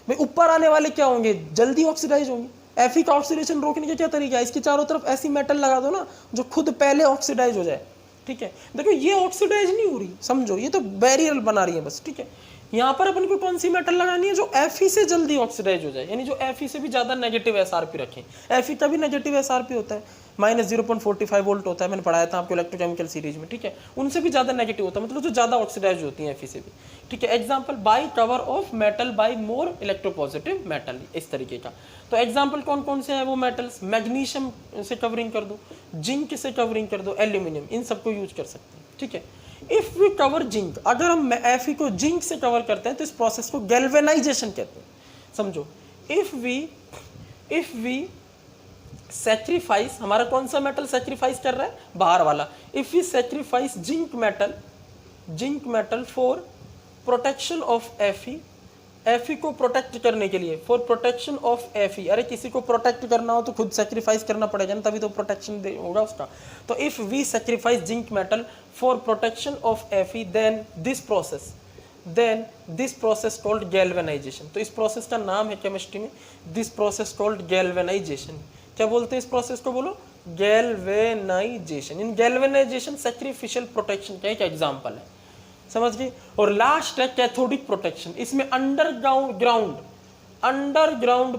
भाई ऊपर आने वाले क्या होंगे, जल्दी ऑक्सीडाइज होंगे। Fe का ऑक्सीडेशन रोकने का क्या तरीका है, इसकी चारों तरफ ऐसी मेटल लगा दो ना जो खुद पहले ऑक्सीडाइज हो जाए। ठीक है, देखो ये ऑक्सीडाइज नहीं हो रही, समझो ये तो बैरियर बना रही है बस। ठीक है, यहाँ पर अपन को कौन सी मेटल लगानी है जो Fe से जल्दी ऑक्सीडाइज हो जाए, यानी जो Fe से भी ज्यादा नेगेटिव SRP रखें। Fe का भी नेगेटिव SRP होता है, -0.45 वोल्ट होता है, मैंने पढ़ाया था आपको इलेक्ट्रोकेमिकल सीरीज में। ठीक है, उनसे भी ज्यादा नेगेटिव होता है, मतलब जो ज्यादा ऑक्सीडाइज होती है Fe से भी। ठीक है, example by cover of metal by more electropositive metal, इस तरीके का। तो एग्जाम्पल कौन कौन से हैं वो मेटल्स, मैग्नीशियम से कवरिंग कर दो, जिंक से कवरिंग कर दो, एल्यूमिनियम, इन सबको यूज कर सकते हैं। ठीक है, इफ वी कवर जिंक, अगर हम Fe को जिंक से कवर करते हैं तो इस प्रोसेस को गैल्वेनाइजेशन कहते हैं, समझो। इफ वी सैक्रिफाइस, हमारा कौन सा मेटल सैक्रिफाइस कर रहा है, बाहर वाला। If we sacrifice zinc metal for protection of Fe को प्रोटेक्ट करने के लिए, फॉर प्रोटेक्शन ऑफ Fe, अरे किसी को प्रोटेक्ट करना हो तो खुद सेक्रीफाइस करना पड़ेगा ना, तभी तो प्रोटेक्शन होगा उसका। तो if we sacrifice zinc metal for protection of Fe, then this process called galvanization. तो इस प्रोसेस का नाम है केमिस्ट्री में, दिस प्रोसेस कॉल्ड गैल्वेनाइजेशन। क्या बोलते हैं इस प्रोसेस को, बोलो, गैल्वेनाइजेशन। इन गैल्वेनाइजेशन सैक्रिफिशियल प्रोटेक्शन का एक एग्जांपल है, समझ गए। और लास्ट है कैथोडिक प्रोटेक्शन, इसमें अंडरग्राउंड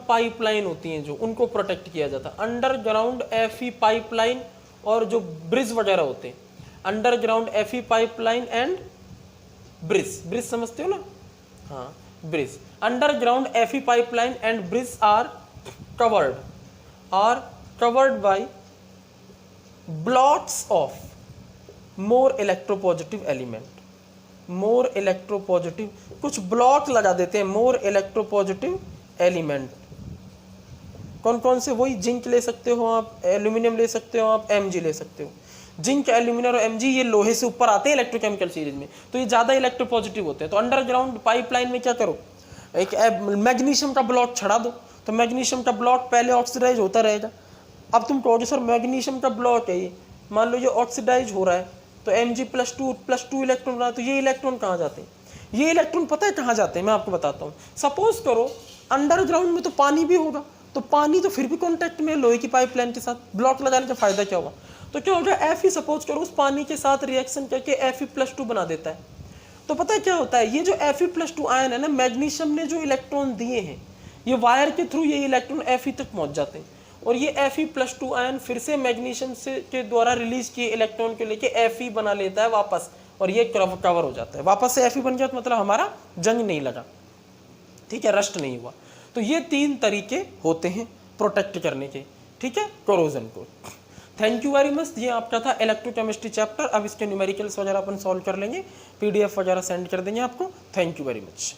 पाइपलाइन होती हैं जो, उनको प्रोटेक्ट किया जाता है। अंडरग्राउंड Fe पाइपलाइन और जो ब्रिज वगैरह होते हैं, underground Fe pipeline and bridge समझते हो ना, हाँ bridge, underground Fe pipeline and bridge are covered by blocks of more electropositive element. More electropositive, कुछ ब्लॉक लगा देते हैं मोर इलेक्ट्रोपॉजिटिव एलिमेंट। कौन कौन से, वही जिंक ले सकते हो आप, एल्यूमिनियम ले सकते हो आप, Mg ले सकते हो। जिंक, एल्यूमिनियम और Mg ये लोहे से ऊपर आते हैं इलेक्ट्रोकेमिकल सीरीज में, तो ये ज्यादा इलेक्ट्रोपॉजिटिव होते हैं। तो अंडरग्राउंड पाइपलाइन में क्या करो, एक मैग्नीशियम का ब्लॉक छड़ा दो, तो मैग्नीशियम का ब्लॉक पहले ऑक्सीडाइज होता रहेगा। अब तुम कहोगे सर मैग्नीशियम का ब्लॉक है ये, मान लो ये ऑक्सीडाइज हो रहा है, तो Mg+2 इलेक्ट्रॉन रहा, तो ये इलेक्ट्रॉन कहाँ जाते हैं, ये इलेक्ट्रॉन पता है कहाँ जाते हैं, मैं आपको बताता हूँ। सपोज करो अंडरग्राउंड में तो पानी भी होगा, तो पानी तो फिर भी कॉन्टैक्ट में है लोहे की पाइपलाइन के साथ, ब्लॉक लगाने का फायदा क्या हुआ, तो क्या होगा, Fe सपोज करो उस पानी के साथ रिएक्शन करके Fe+2 बना देता है। तो पता है क्या होता है, ये जो Fe+2 आयन है ना, मैग्नीशियम ने जो इलेक्ट्रॉन दिए हैं, ये वायर के थ्रू ये इलेक्ट्रॉन Fe तक पहुंच जाते हैं, और ये Fe+2 आयन फिर से मैग्नीशियम से के द्वारा रिलीज किए इलेक्ट्रॉन को लेके Fe बना लेता है वापस, और ये कवर हो जाता है, वापस से Fe बन गया, तो मतलब हमारा जंग नहीं लगा, ठीक है, रस्ट नहीं हुआ। तो ये 3 तरीके होते हैं प्रोटेक्ट करने के, ठीक है, कोरोजन को। Thank you very much. ये आपका था इलेक्ट्रोकेमिस्ट्री चैप्टर। अब इसके न्यूमेरिकल्स वगैरह अपन सॉल्व कर लेंगे, PDF वगैरह सेंड कर देंगे आपको। Thank you very much.